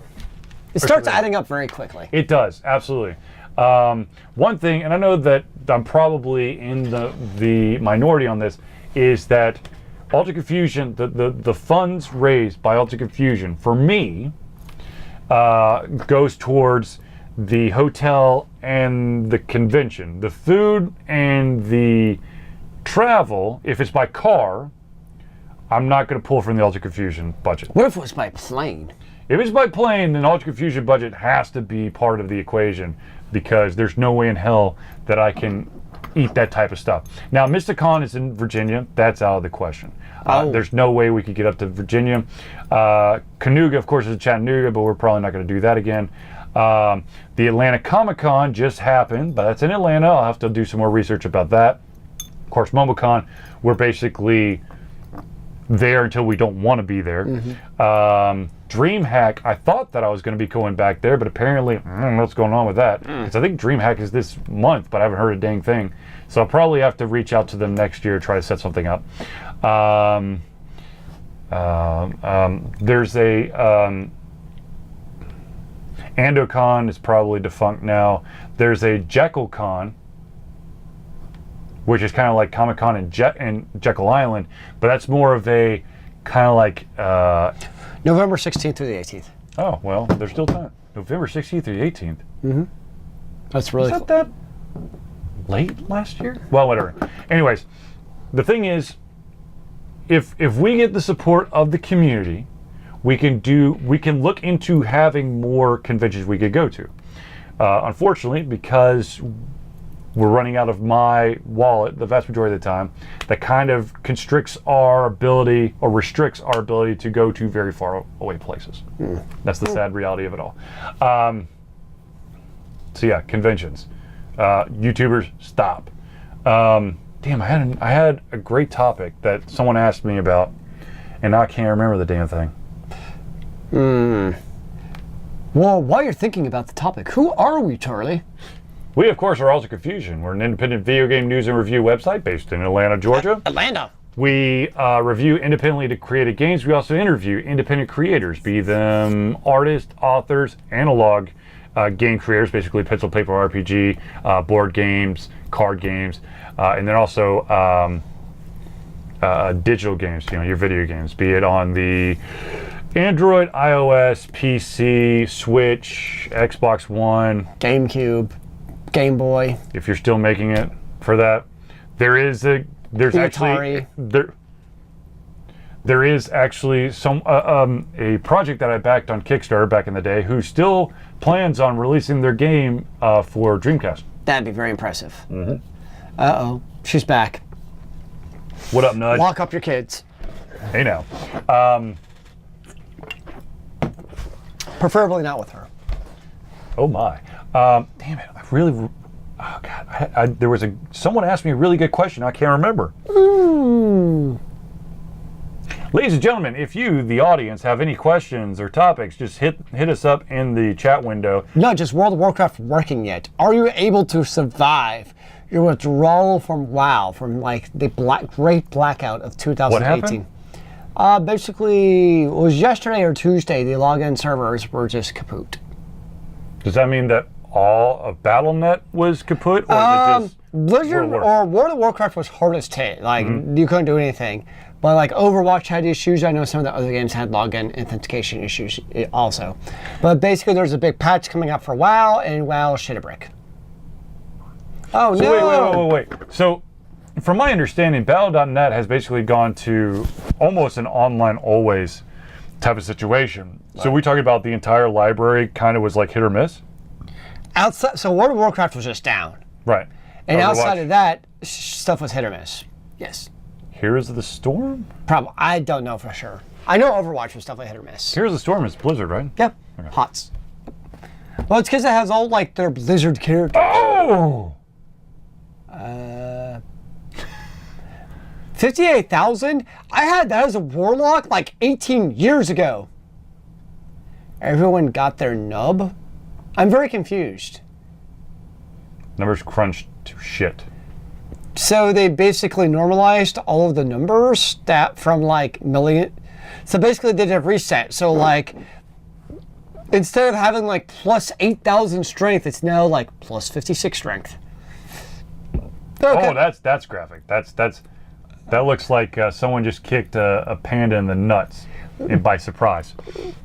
It starts adding up very quickly. It does, absolutely. One thing, and I know that I'm probably in the minority on this, is that Altered Confusion, the funds raised by Altered Confusion, for me, goes towards the hotel and the convention. The food and the travel, if it's by car, I'm not going to pull from the Altered Confusion budget. What if it was by plane? If it's by plane, then Altered Confusion budget has to be part of the equation, because there's no way in hell that I can eat that type of stuff. Now, Mysticon is in Virginia. That's out of the question. There's no way we could get up to Virginia. Canuga, of course, is in Chattanooga, but we're probably not going to do that again. The Atlanta Comic-Con just happened, but that's in Atlanta. I'll have to do some more research about that. Of course, MomoCon, we're basically there until we don't want to be there. DreamHack, I thought that I was going to be going back there, but apparently, I don't know what's going on with that. Because I think DreamHack is this month, but I haven't heard a dang thing. So I'll probably have to reach out to them next year, try to set something up. There's a AndoCon is probably defunct now. There's a JekyllCon, which is kind of like Comic-Con in Jekyll Island, but that's more of a kind of like November 16th through the 18th. Oh, well, there's still time. November 16th through the 18th. That's really Was that late last year? Well, whatever. Anyways, the thing is, if we get the support of the community, we can look into having more conventions we could go to. Unfortunately, because we're running out of my wallet the vast majority of the time, that kind of constricts our ability or restricts our ability to go to very far away places. That's the sad reality of it all. So yeah, conventions. YouTubers, stop. Damn, I had a great topic that someone asked me about, and now I can't remember the damn thing. Well, while you're thinking about the topic, who are we, Charlie? We, of course, are Altered Confusion. We're an independent video game news and review website based in Atlanta, Georgia. Atlanta. We review independently created games. We also interview independent creators, be them artists, authors, analog game creators, basically pencil, paper, RPG, board games, card games, and then also digital games, your video games, be it on the Android, iOS, PC, Switch, Xbox One, GameCube, Game Boy. if you're still making it for that. There is a there's The actually Atari. there is actually some a project that I backed on Kickstarter back in the day who still plans on releasing their game for Dreamcast. That'd be very impressive. Uh-oh, she's back. What up, Nudge? Lock up your kids. Hey now. Preferably not with her. Oh my. Damn it. I really. Oh God. There was someone asked me a really good question. I can't remember. Ladies and gentlemen, if you, the audience, have any questions or topics, just hit us up in the chat window. No, just World of Warcraft working yet? Are you able to survive your withdrawal from WoW, from like the great blackout of 2018? What happened? Basically, it was yesterday or Tuesday, the login servers were just kaput. Does that mean that all of BattleNet was kaput, or is it just Blizzard or World of Warcraft was hardest hit. Like, you couldn't do anything. But like Overwatch had issues. I know some of the other games had login authentication issues also. But basically, there's a big patch coming out for WoW, and WoW shit a brick. Oh, so no! Wait. So, from my understanding, Battle.net has basically gone to almost an online always type of situation. Right. So we talking about the entire library kind of was like hit or miss? So World of Warcraft was just down. Right. And outside of that, stuff was hit or miss. Yes. Here's the Storm? Probably. I don't know for sure. I know Overwatch was definitely hit or miss. Here's the Storm is Blizzard, right? Yep. Okay. HOTS. Well, it's because it has all like their Blizzard characters. Oh! 58,000? I had that as a warlock like 18 years ago. Everyone got their nub? I'm very confused. Numbers crunched to shit. So they basically normalized all of the numbers that from like million. So basically they did a reset. So like instead of having like plus 8,000 strength, it's now like plus 56 strength. Okay. Oh, that's graphic. That looks like someone just kicked a panda in the nuts by surprise.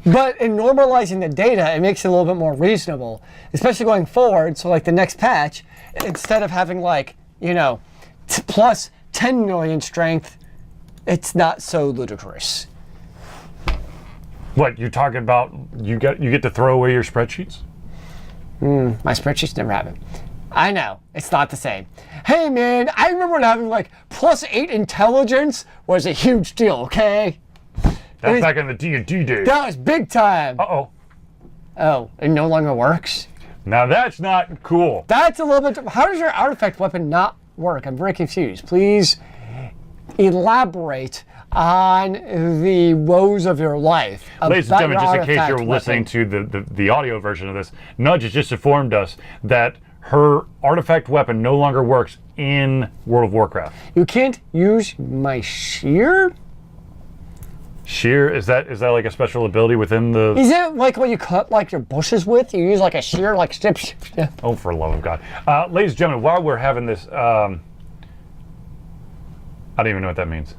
But in normalizing the data, it makes it a little bit more reasonable, especially going forward. So like the next patch, instead of having like, you know, plus 10 million strength, it's not so ludicrous. What, you're talking about you get to throw away your spreadsheets? My spreadsheets never have it. I know, it's not the same. Hey man, I remember when having like plus 8 intelligence was a huge deal, okay? That's back in the D&D days. That was big time. Uh-oh. Oh, it no longer works? Now that's not cool. That's a little bit, how does your artifact weapon not work? I'm very confused. Please elaborate on the woes of your life. Ladies and gentlemen, just in case you're listening to the audio version of this, Nudge has just informed us that her artifact weapon no longer works in World of Warcraft. You can't use my shear? Shear? Is that like a special ability within the... Is it like what you cut like your bushes with? You use like a shear, like snip. Oh, for the love of God. Ladies and gentlemen, while we're having this... I don't even know what that means.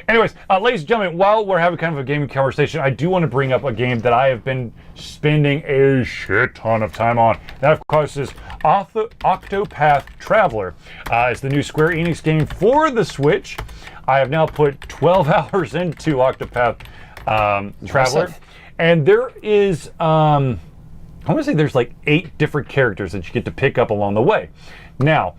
Anyways, ladies and gentlemen, while we're having kind of a gaming conversation, I do want to bring up a game that I have been spending a shit ton of time on. That, of course, is Octopath Traveler. It's the new Square Enix game for the Switch. I have now put 12 hours into Octopath Traveler. And there is, I want to say there's like 8 different characters that you get to pick up along the way. Now,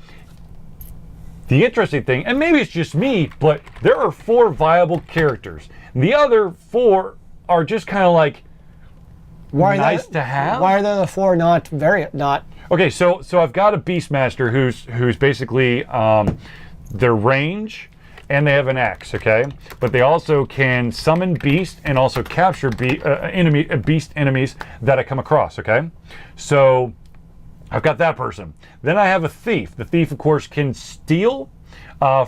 the interesting thing, and maybe it's just me, but there are 4 viable characters. The other 4 are just kind of like nice to have. Why are the 4 not? Okay, so I've got a Beastmaster who's basically their range, and they have an axe, okay? But they also can summon beast and also capture beast enemies that I come across, okay? So I've got that person. Then I have a thief. The thief, of course, can steal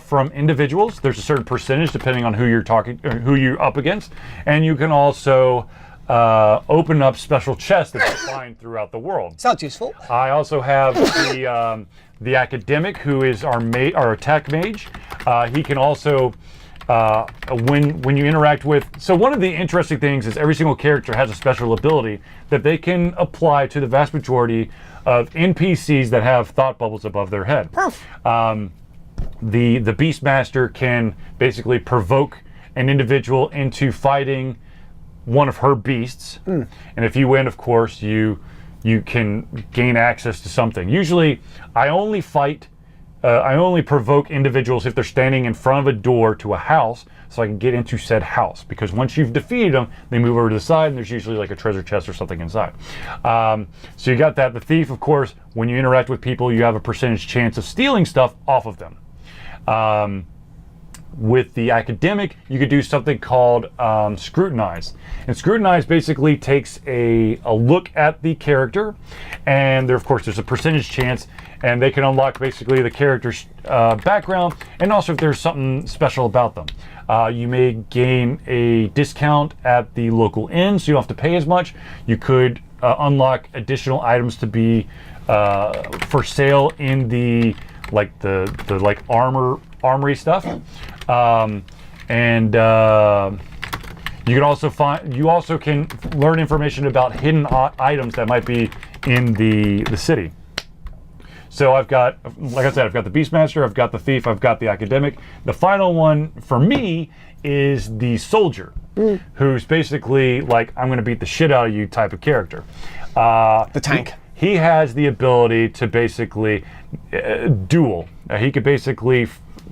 from individuals. There's a certain percentage depending on who you're talking, or who you're up against, and you can also open up special chests that you find throughout the world. Sounds useful. I also have the academic, who is our attack mage. He can also when you interact with... So one of the interesting things is every single character has a special ability that they can apply to the vast majority of NPCs that have thought bubbles above their head. the Beastmaster can basically provoke an individual into fighting one of her beasts, and if you win, of course, you can gain access to something. Usually, I only provoke individuals if they're standing in front of a door to a house, so I can get into said house. Because once you've defeated them, they move over to the side, and there's usually like a treasure chest or something inside. So you got that. The thief, of course, when you interact with people, you have a percentage chance of stealing stuff off of them. With the academic, you could do something called scrutinize. And scrutinize basically takes a look at the character, and there, of course, there's a percentage chance, and they can unlock basically the character's background, and also if there's something special about them. You may gain a discount at the local inn, so you don't have to pay as much. You could unlock additional items to be for sale in the armory stuff. You also can learn information about hidden items that might be in the city. So I've got, like I said, I've got the Beastmaster, I've got the Thief, I've got the Academic. The final one for me is the Soldier, who's basically like, I'm going to beat the shit out of you type of character. The tank. He has the ability to basically duel. He could basically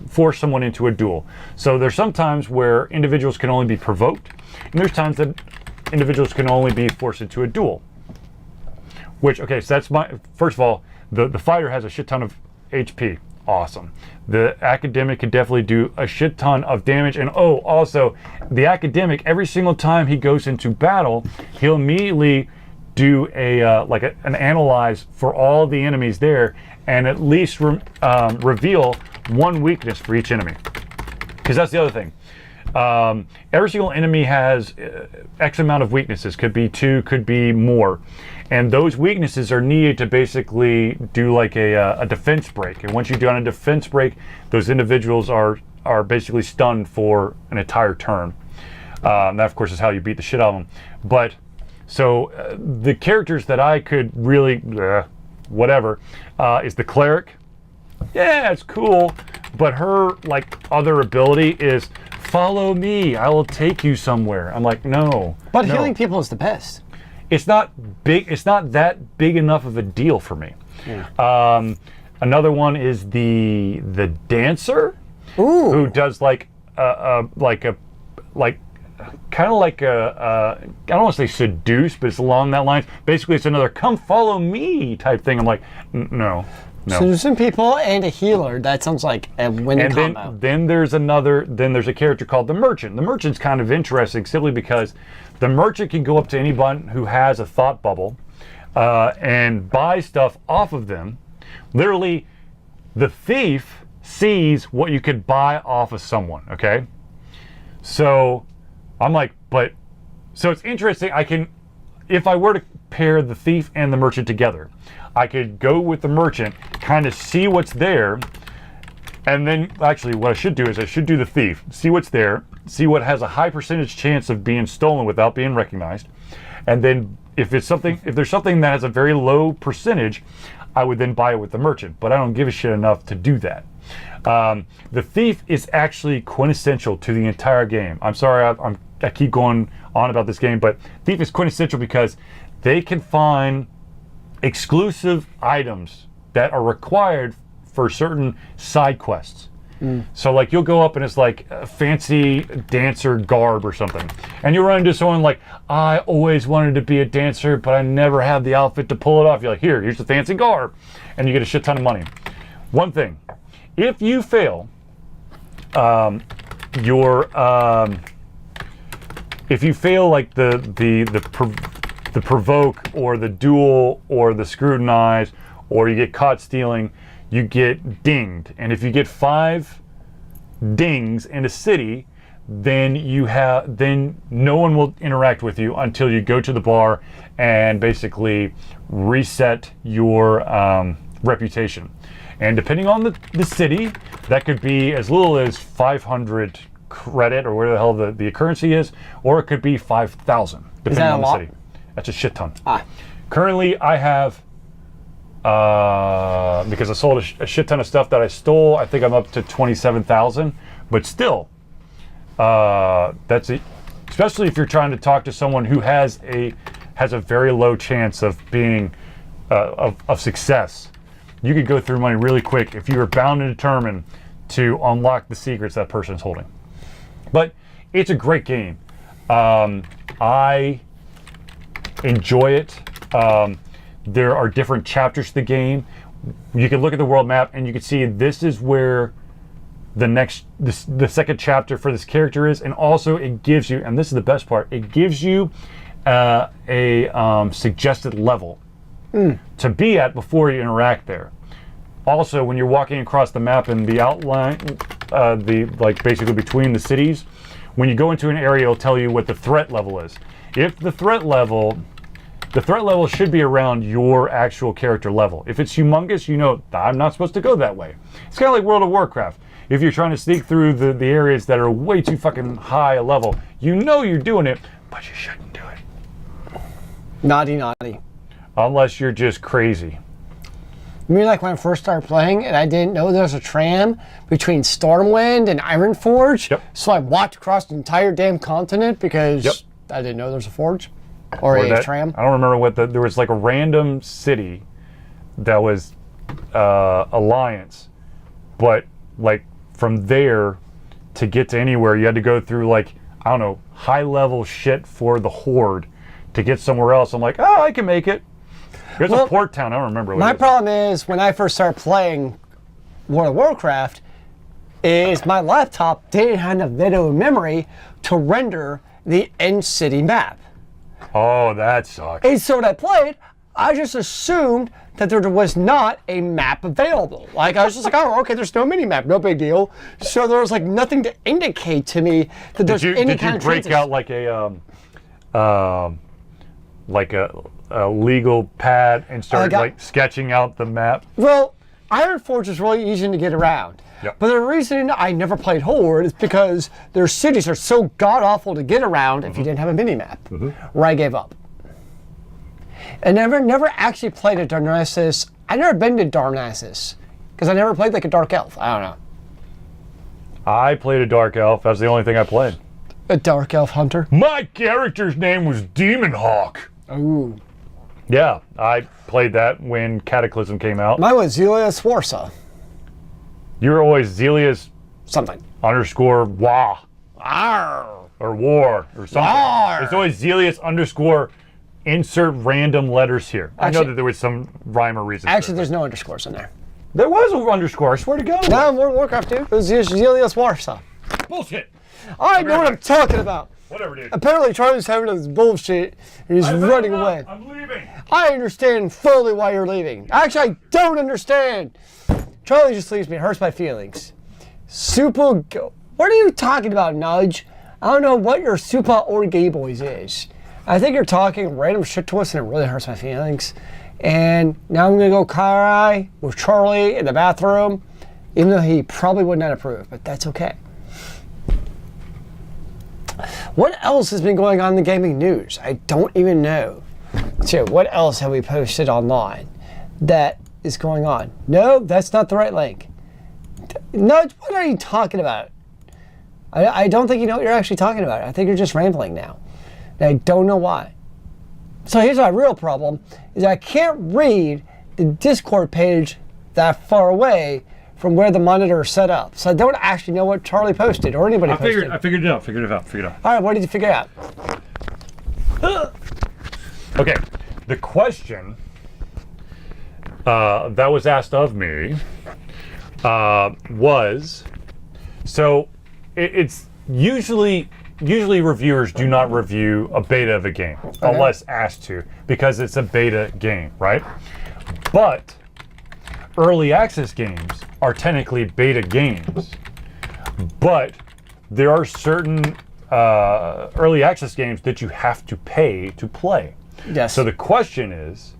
force someone into a duel. So there's some times where individuals can only be provoked, and there's times that individuals can only be forced into a duel. Which, okay, so that's first of all, the fighter has a shit ton of HP. Awesome. The Academic can definitely do a shit ton of damage, and also, the Academic, every single time he goes into battle, he'll immediately do an analyze for all the enemies there, and at least reveal one weakness for each enemy. Because that's the other thing. Every single enemy has X amount of weaknesses. Could be 2, could be more. And those weaknesses are needed to basically do like a defense break. And once you do on a defense break, those individuals are basically stunned for an entire turn. And that, of course, is how you beat the shit out of them. But so the characters that I could really, is the Cleric. Yeah, it's cool, but her other ability is follow me. I will take you somewhere. I'm like, no. But healing people is the best. It's not big. It's not that big enough of a deal for me. Yeah. Another one is the Dancer, who does I don't want to say seduce, but it's along that line. Basically, it's another come follow me type thing. I'm like, no. Seducing people and a healer. That sounds like a winning combo. Then there's a character called the Merchant. The Merchant's kind of interesting simply because the Merchant can go up to anyone who has a thought bubble and buy stuff off of them. Literally, the Thief sees what you could buy off of someone, okay? So I'm like, so it's interesting. If I were to pair the Thief and the Merchant together, I could go with the Merchant, kind of see what's there, and then actually what I should do is I should do the Thief, see what's there, see what has a high percentage chance of being stolen without being recognized, and then if there's something that has a very low percentage, I would then buy it with the Merchant, but I don't give a shit enough to do that. The Thief is actually quintessential to the entire game. I'm sorry I keep going on about this game, but Thief is quintessential because they can find exclusive items that are required for certain side quests. So you'll go up and it's like a fancy dancer garb or something, and you run into someone like, I always wanted to be a dancer but I never had the outfit to pull it off. You're like, here's the fancy garb, and you get a shit ton of money. One thing, if you fail the provoke or the duel or the scrutinize, or you get caught stealing, you get dinged. And if you get 5 dings in a city, then no one will interact with you until you go to the bar and basically reset your reputation. And depending on the city, that could be as little as 500 credit or whatever the hell the currency is, or it could be 5,000 depending on the city. That's a shit ton. Currently, I have because I sold a shit ton of stuff that I stole. I think I'm up to 27,000, but still, that's it. Especially if you're trying to talk to someone who has a very low chance of being of success. You could go through money really quick if you are bound and determined to unlock the secrets that person's holding. But it's a great game. I enjoy it. There are different chapters to the game. You can look at the world map and you can see this is where the second chapter for this character is, and also it gives you, and this is the best part, it gives you a suggested level to be at before you interact there. Also, when you're walking across the map and the outline, basically between the cities, when you go into an area, it'll tell you what the threat level is. If the threat level should be around your actual character level. If it's humongous, you know I'm not supposed to go that way. It's kind of like World of Warcraft. If you're trying to sneak through the areas that are way too fucking high a level, you know you're doing it, but you shouldn't do it. Naughty, naughty. Unless you're just crazy. I mean, like when I first started playing and I didn't know there was a tram between Stormwind and Ironforge. Yep. So I walked across the entire damn continent because I didn't know there was a forge or a tram. I don't remember what there was like a random city that was Alliance, but like from there to get to anywhere, you had to go through like, I don't know, high level shit for the Horde to get somewhere else. I'm like, oh, I can make it. There's a port town. I don't remember what my it is. problem is when I first started playing World of Warcraft is my laptop didn't have enough video memory to render the end city map. Oh, that sucks. And so when I played, I just assumed that there was not a map available. Like I was just like, oh, okay, there's no mini map, no big deal. So there was like nothing to indicate to me that there's any kind of break out like a legal pad and start like sketching out the map? Well, Ironforge is really easy to get around. Yep. But the reason I never played Horde is because their cities are so god-awful to get around if you didn't have a mini-map, where I gave up. And never actually played a Darnassus. I've never been to Darnassus, because I never played like a Dark Elf. I don't know. I played a Dark Elf. That's the only thing I played. A Dark Elf hunter? My character's name was Demon Hawk. Ooh. Yeah, I played that when Cataclysm came out. Mine was Zealeus Warsaw. You were always Zealeus something underscore Wa. Arr. Or War or something. Arr. It's always Zealeus underscore insert random letters here. I know that there was some rhyme or reason. Actually, there's no underscores in there. There was an underscore, I swear to God. No, World of Warcraft, dude. It was Zealeus Warsaw. Bullshit. I know what I'm talking about. Whatever, dude. Apparently, Charlie's having this bullshit and he's running away. I'm leaving. I understand fully why you're leaving. Actually, I don't understand. Charlie just leaves me. It hurts my feelings. What are you talking about, Nudge? I don't know what your super or gay boys is. I think you're talking random shit to us and it really hurts my feelings. And now I'm going to go cry with Charlie in the bathroom, even though he probably would not approve, but that's okay. What else has been going on in the gaming news? I don't even know. So what else have we posted online that is going on? No, that's not the right link. No, what are you talking about? I don't think you know what you're actually talking about. I think you're just rambling now. And I don't know why. So here's my real problem, is I can't read the Discord page that far away from where the monitor is set up. So I don't actually know what Charlie posted or anybody posted. I figured it out. All right, what did you figure out? Okay, the question that was asked of me was, so it's usually reviewers do not review a beta of a game unless asked to, because it's a beta game, right? But early access games are technically beta games, but there are certain early access games that you have to pay to play. Yes. So the question is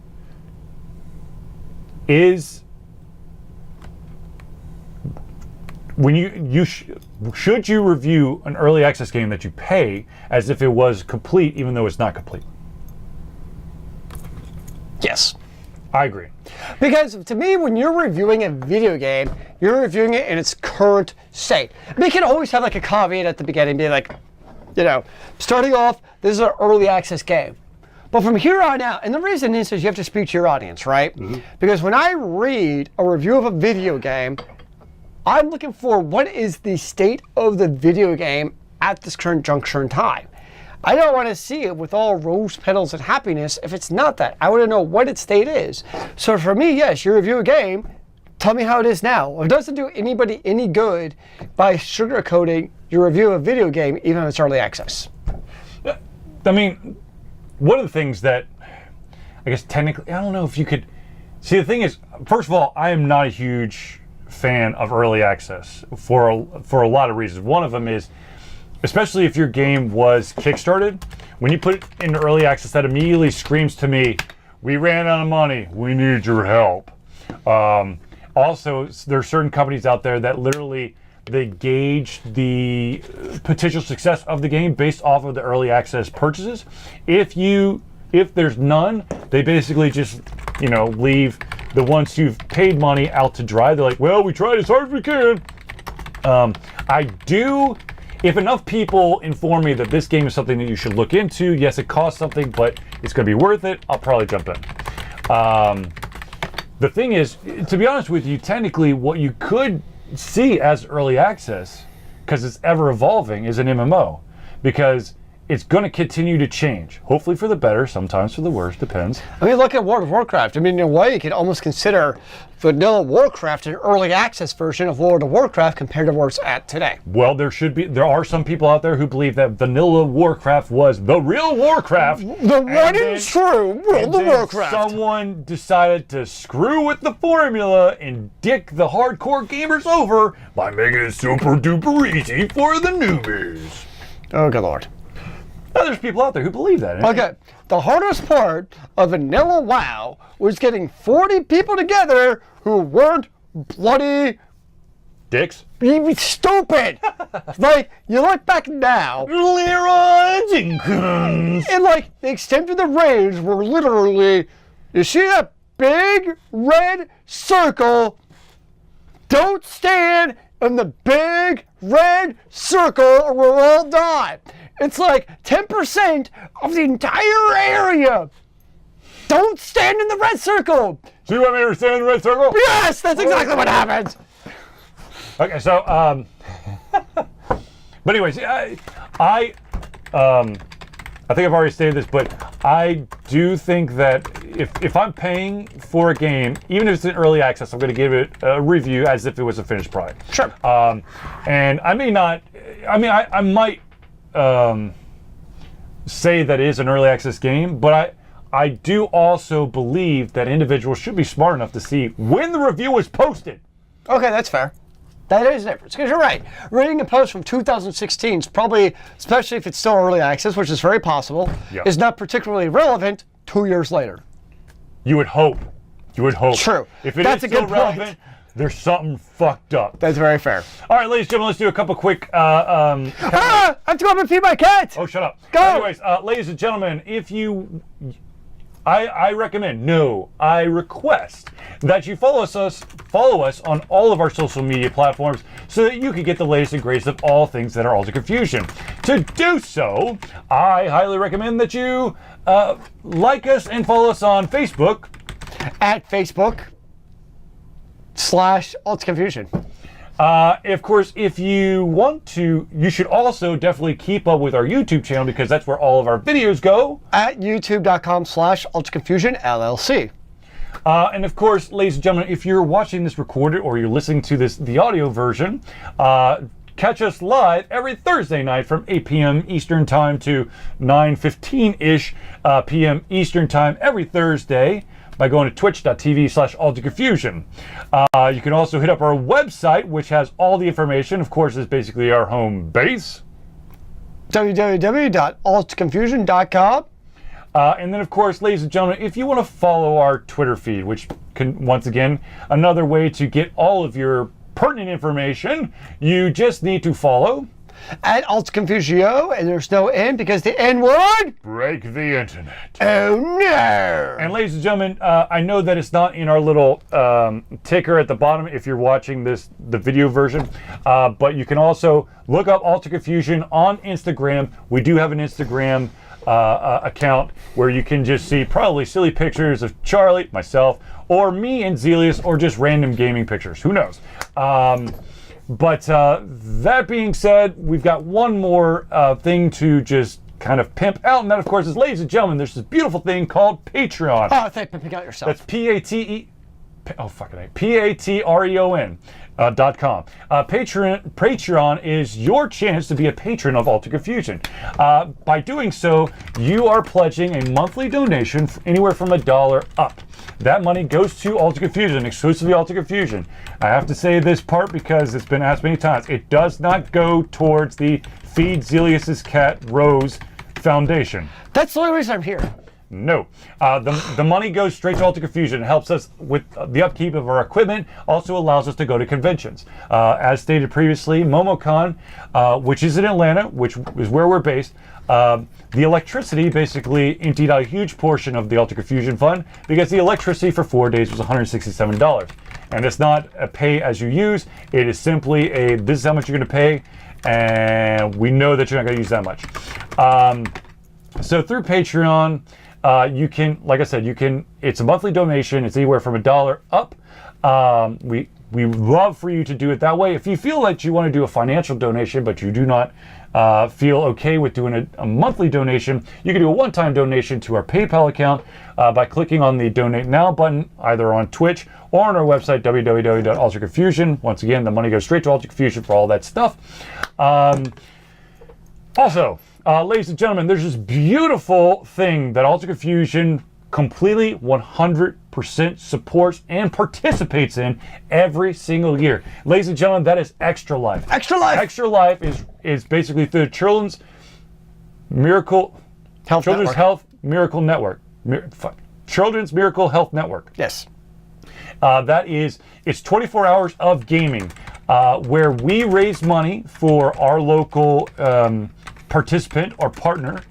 when should you review an early access game that you pay as if it was complete, even though it's not complete? Yes. I agree. Because to me, when you're reviewing a video game, you're reviewing it in its current state. I mean, you can always have like a caveat at the beginning, be like, you know, starting off, this is an early access game. But from here on out, and the reason is you have to speak to your audience, right? Because when I read a review of a video game, I'm looking for what is the state of the video game at this current juncture in time. I don't want to see it with all rose petals and happiness if it's not that. I want to know what its state is. So for me, yes, you review a game, tell me how it is now. It doesn't do anybody any good by sugarcoating your review of a video game, even if it's early access. I mean, one of the things that, I guess technically, I don't know if you could, see the thing is, first of all, I am not a huge fan of early access for a lot of reasons. One of them is, especially if your game was kickstarted, when you put it into early access, that immediately screams to me, we ran out of money, we need your help. Also, there are certain companies out there that literally, they gauge the potential success of the game based off of the early access purchases. If there's none, they basically just, you know, leave the ones who've paid money out to dry. They're like, well, we tried as hard as we can. If enough people inform me that this game is something that you should look into, yes, it costs something, but it's going to be worth it, I'll probably jump in. The thing is, to be honest with you, technically what you could see as early access, because it's ever evolving, is an MMO. Because it's going to continue to change. Hopefully for the better, sometimes for the worse, depends. I mean, look at World of Warcraft. I mean, in a way, you could almost consider vanilla Warcraft an early access version of World of Warcraft compared to where it's at today. Well, there are some people out there who believe that vanilla Warcraft was the real Warcraft. The one and true World of Warcraft. Someone decided to screw with the formula and dick the hardcore gamers over by making it super duper easy for the newbies. Oh, good Lord. Now, there's people out there who believe that. Okay, the hardest part of vanilla WoW was getting 40 people together who weren't bloody dicks. Stupid. Like, you look back now. Leroy Jenkins. And like, the extent of the raids were literally, you see that big red circle? Don't stand in the big red circle or we'll all die. It's like 10% of the entire area. Don't stand in the red circle. So you want me to stand in the red circle? Yes, that's exactly what happens. Okay, so, but anyways, I think I've already stated this, but I do think that if I'm paying for a game, even if it's in early access, I'm going to give it a review as if it was a finished product. Sure. And I may not, I might say that it is an early access game, but I do also believe that individuals should be smart enough to see when the review was posted. Okay, that's fair. That is a difference, because you're right. Reading a post from 2016 is probably, especially if it's still early access, which is very possible, is not particularly relevant 2 years later. You would hope. You would hope. True. If it is still relevant, there's something fucked up. That's very fair. All right, ladies and gentlemen, let's do a couple quick... I have to go up and feed my cat! Oh, shut up. Go! Anyways, ladies and gentlemen, if you... I recommend, no, I request that you follow us on all of our social media platforms so that you can get the latest and greatest of all things that are Altered Confusion. To do so, I highly recommend that you like us and follow us on Facebook. At Facebook/AlteredConfusion. Of course, if you want to, you should also definitely keep up with our YouTube channel because that's where all of our videos go. At youtube.com/AlteredConfusionLLC. And of course, ladies and gentlemen, if you're watching this recorded or you're listening to the audio version, catch us live every Thursday night from 8 p.m. Eastern Time to 9:15-ish p.m. Eastern Time every Thursday by going to twitch.tv/AlteredConfusion. You can also hit up our website, which has all the information. Of course, it's basically our home base. www.AlteredConfusion.com. And then, of course, ladies and gentlemen, if you want to follow our Twitter feed, which can, once again, another way to get all of your pertinent information, you just need to follow at AlteredConfusionLLC, and there's no N because the N word. Break the internet. Oh no! And ladies and gentlemen, I know that it's not in our little ticker at the bottom if you're watching the video version, but you can also look up Altered Confusion on Instagram. We do have an Instagram account where you can just see probably silly pictures of Charlie, myself, or me and Zealeus, or just random gaming pictures. Who knows? But that being said, we've got one more thing to just kind of pimp out, and that, of course, is, ladies and gentlemen, there's this beautiful thing called Patreon. Oh, I think pimping out yourself. That's Patreon.com. Patreon is your chance to be a patron of Altered Confusion. By doing so, you are pledging a monthly donation anywhere from $1 up. That money goes to Altered Confusion, exclusively Altered Confusion. I have to say this part because it's been asked many times. It does not go towards the Feed Zealeus's Cat Rose Foundation. That's the only reason I'm here. No. The money goes straight to Altered Confusion. It helps us with the upkeep of our equipment, also allows us to go to conventions. As stated previously, MomoCon, which is in Atlanta, which is where we're based, the electricity basically emptied out a huge portion of the Altered Confusion fund because the electricity for 4 days was $167. And it's not a pay as you use, it is simply a, this is how much you're going to pay, and we know that you're not going to use that much. So through Patreon, you can, like I said, it's a monthly donation. It's anywhere from $1 up. We love for you to do it that way. If you feel like you want to do a financial donation, but you do not feel okay with doing a monthly donation, you can do a one-time donation to our PayPal account by clicking on the Donate Now button, either on Twitch or on our website, www.AlteredConfusion. Once again, the money goes straight to Altered Confusion for all that stuff. Also, ladies and gentlemen, there's this beautiful thing that Altered Confusion completely 100% supports and participates in every single year. Ladies and gentlemen, that is Extra Life. Extra Life! Extra Life is basically through the Children's Health Miracle Network. Children's Miracle Health Network. Yes. It's 24 hours of gaming where we raise money for our local participant or partner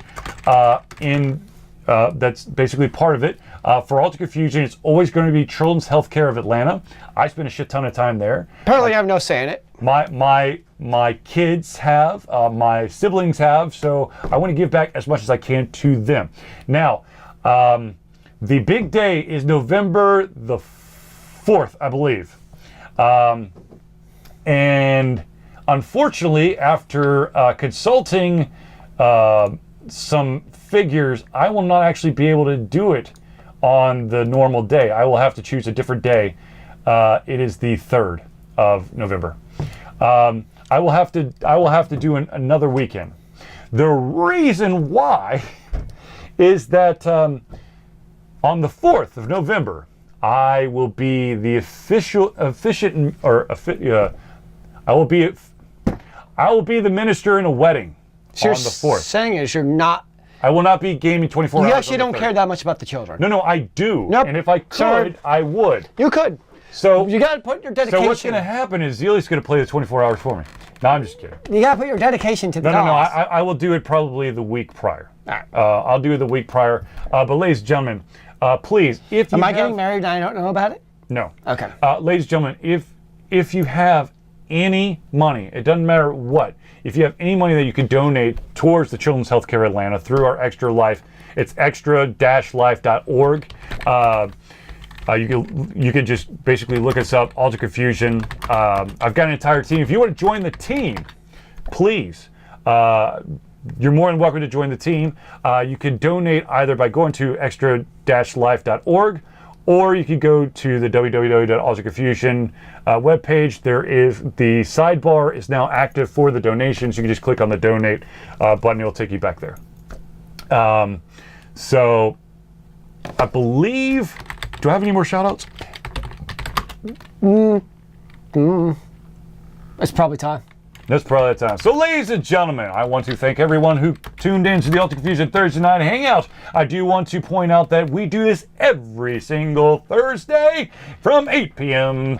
that's basically part of it. For Altered Confusion, it's always going to be Children's Healthcare of Atlanta. I spend a shit ton of time there. Apparently, I have no say in it. My kids have, my siblings have, so I want to give back as much as I can to them. Now, the big day is November the 4th, I believe. And unfortunately, after consulting some figures, I will not actually be able to do it on the normal day. I will have to choose a different day. It is the 3rd of November. I will have to do another weekend. The reason why is that on the 4th of November, I will be the I will be the minister in a wedding So on the 4th. saying is you're not. I will not be gaming 24 hours. You actually on the don't 3rd. care that much about the children. No, I do. Nope. And if I could, Sorry. I would. You could. So You got to put your dedication. So what's going to happen is Zealeus is going to play the 24 hours for me. No, I'm just kidding. You got to put your dedication to the No. cause. I will do it probably the week prior. All right. I'll do it the week prior. But ladies and gentlemen, please, if you Am I have, getting married and I don't know about it? No. Okay. Ladies and gentlemen, if you have any money, it doesn't matter what, if you have any money that you can donate towards the Children's Healthcare Atlanta through our Extra Life, it's extra-life.org. You can just basically look us up, Altered Confusion. I've got an entire team. If you want to join the team, please, you're more than welcome to join the team. You can donate either by going to extra-life.org, or you can go to the www.AlteredConfusion webpage. There is the sidebar is now active for the donations. You can just click on the donate button. It'll take you back there. So I believe, do I have any more shout outs? It's probably time. That's probably the time. So, ladies and gentlemen, I want to thank everyone who tuned in to the Altered Confusion Thursday Night Hangout. I do want to point out that we do this every single Thursday from 8 p.m.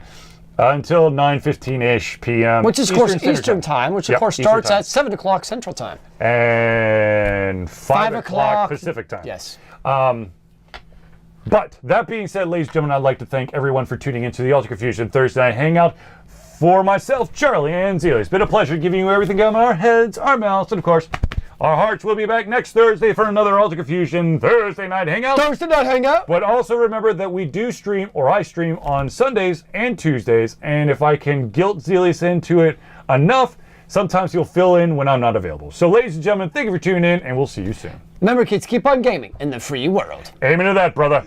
until 9:15-ish p.m. Which is, of course, Standard Eastern time, which, of Yep, course, Eastern starts time. at 7 o'clock Central time. And 5 o'clock Pacific time. Yes. But that being said, ladies and gentlemen, I'd like to thank everyone for tuning into the Alter Confusion Thursday Night Hangout. For myself, Charlie, and Zealeus, it's been a pleasure giving you everything on our heads, our mouths, and of course, our hearts. Will be back next Thursday for another Alter Confusion Thursday Night Hangout. Thursday Night Hangout. But also remember that we do stream, or I stream, on Sundays and Tuesdays, and if I can guilt Zealeus into it enough, sometimes he'll fill in when I'm not available. So, ladies and gentlemen, thank you for tuning in, and we'll see you soon. Remember, kids, keep on gaming in the free world. Amen to that, brother.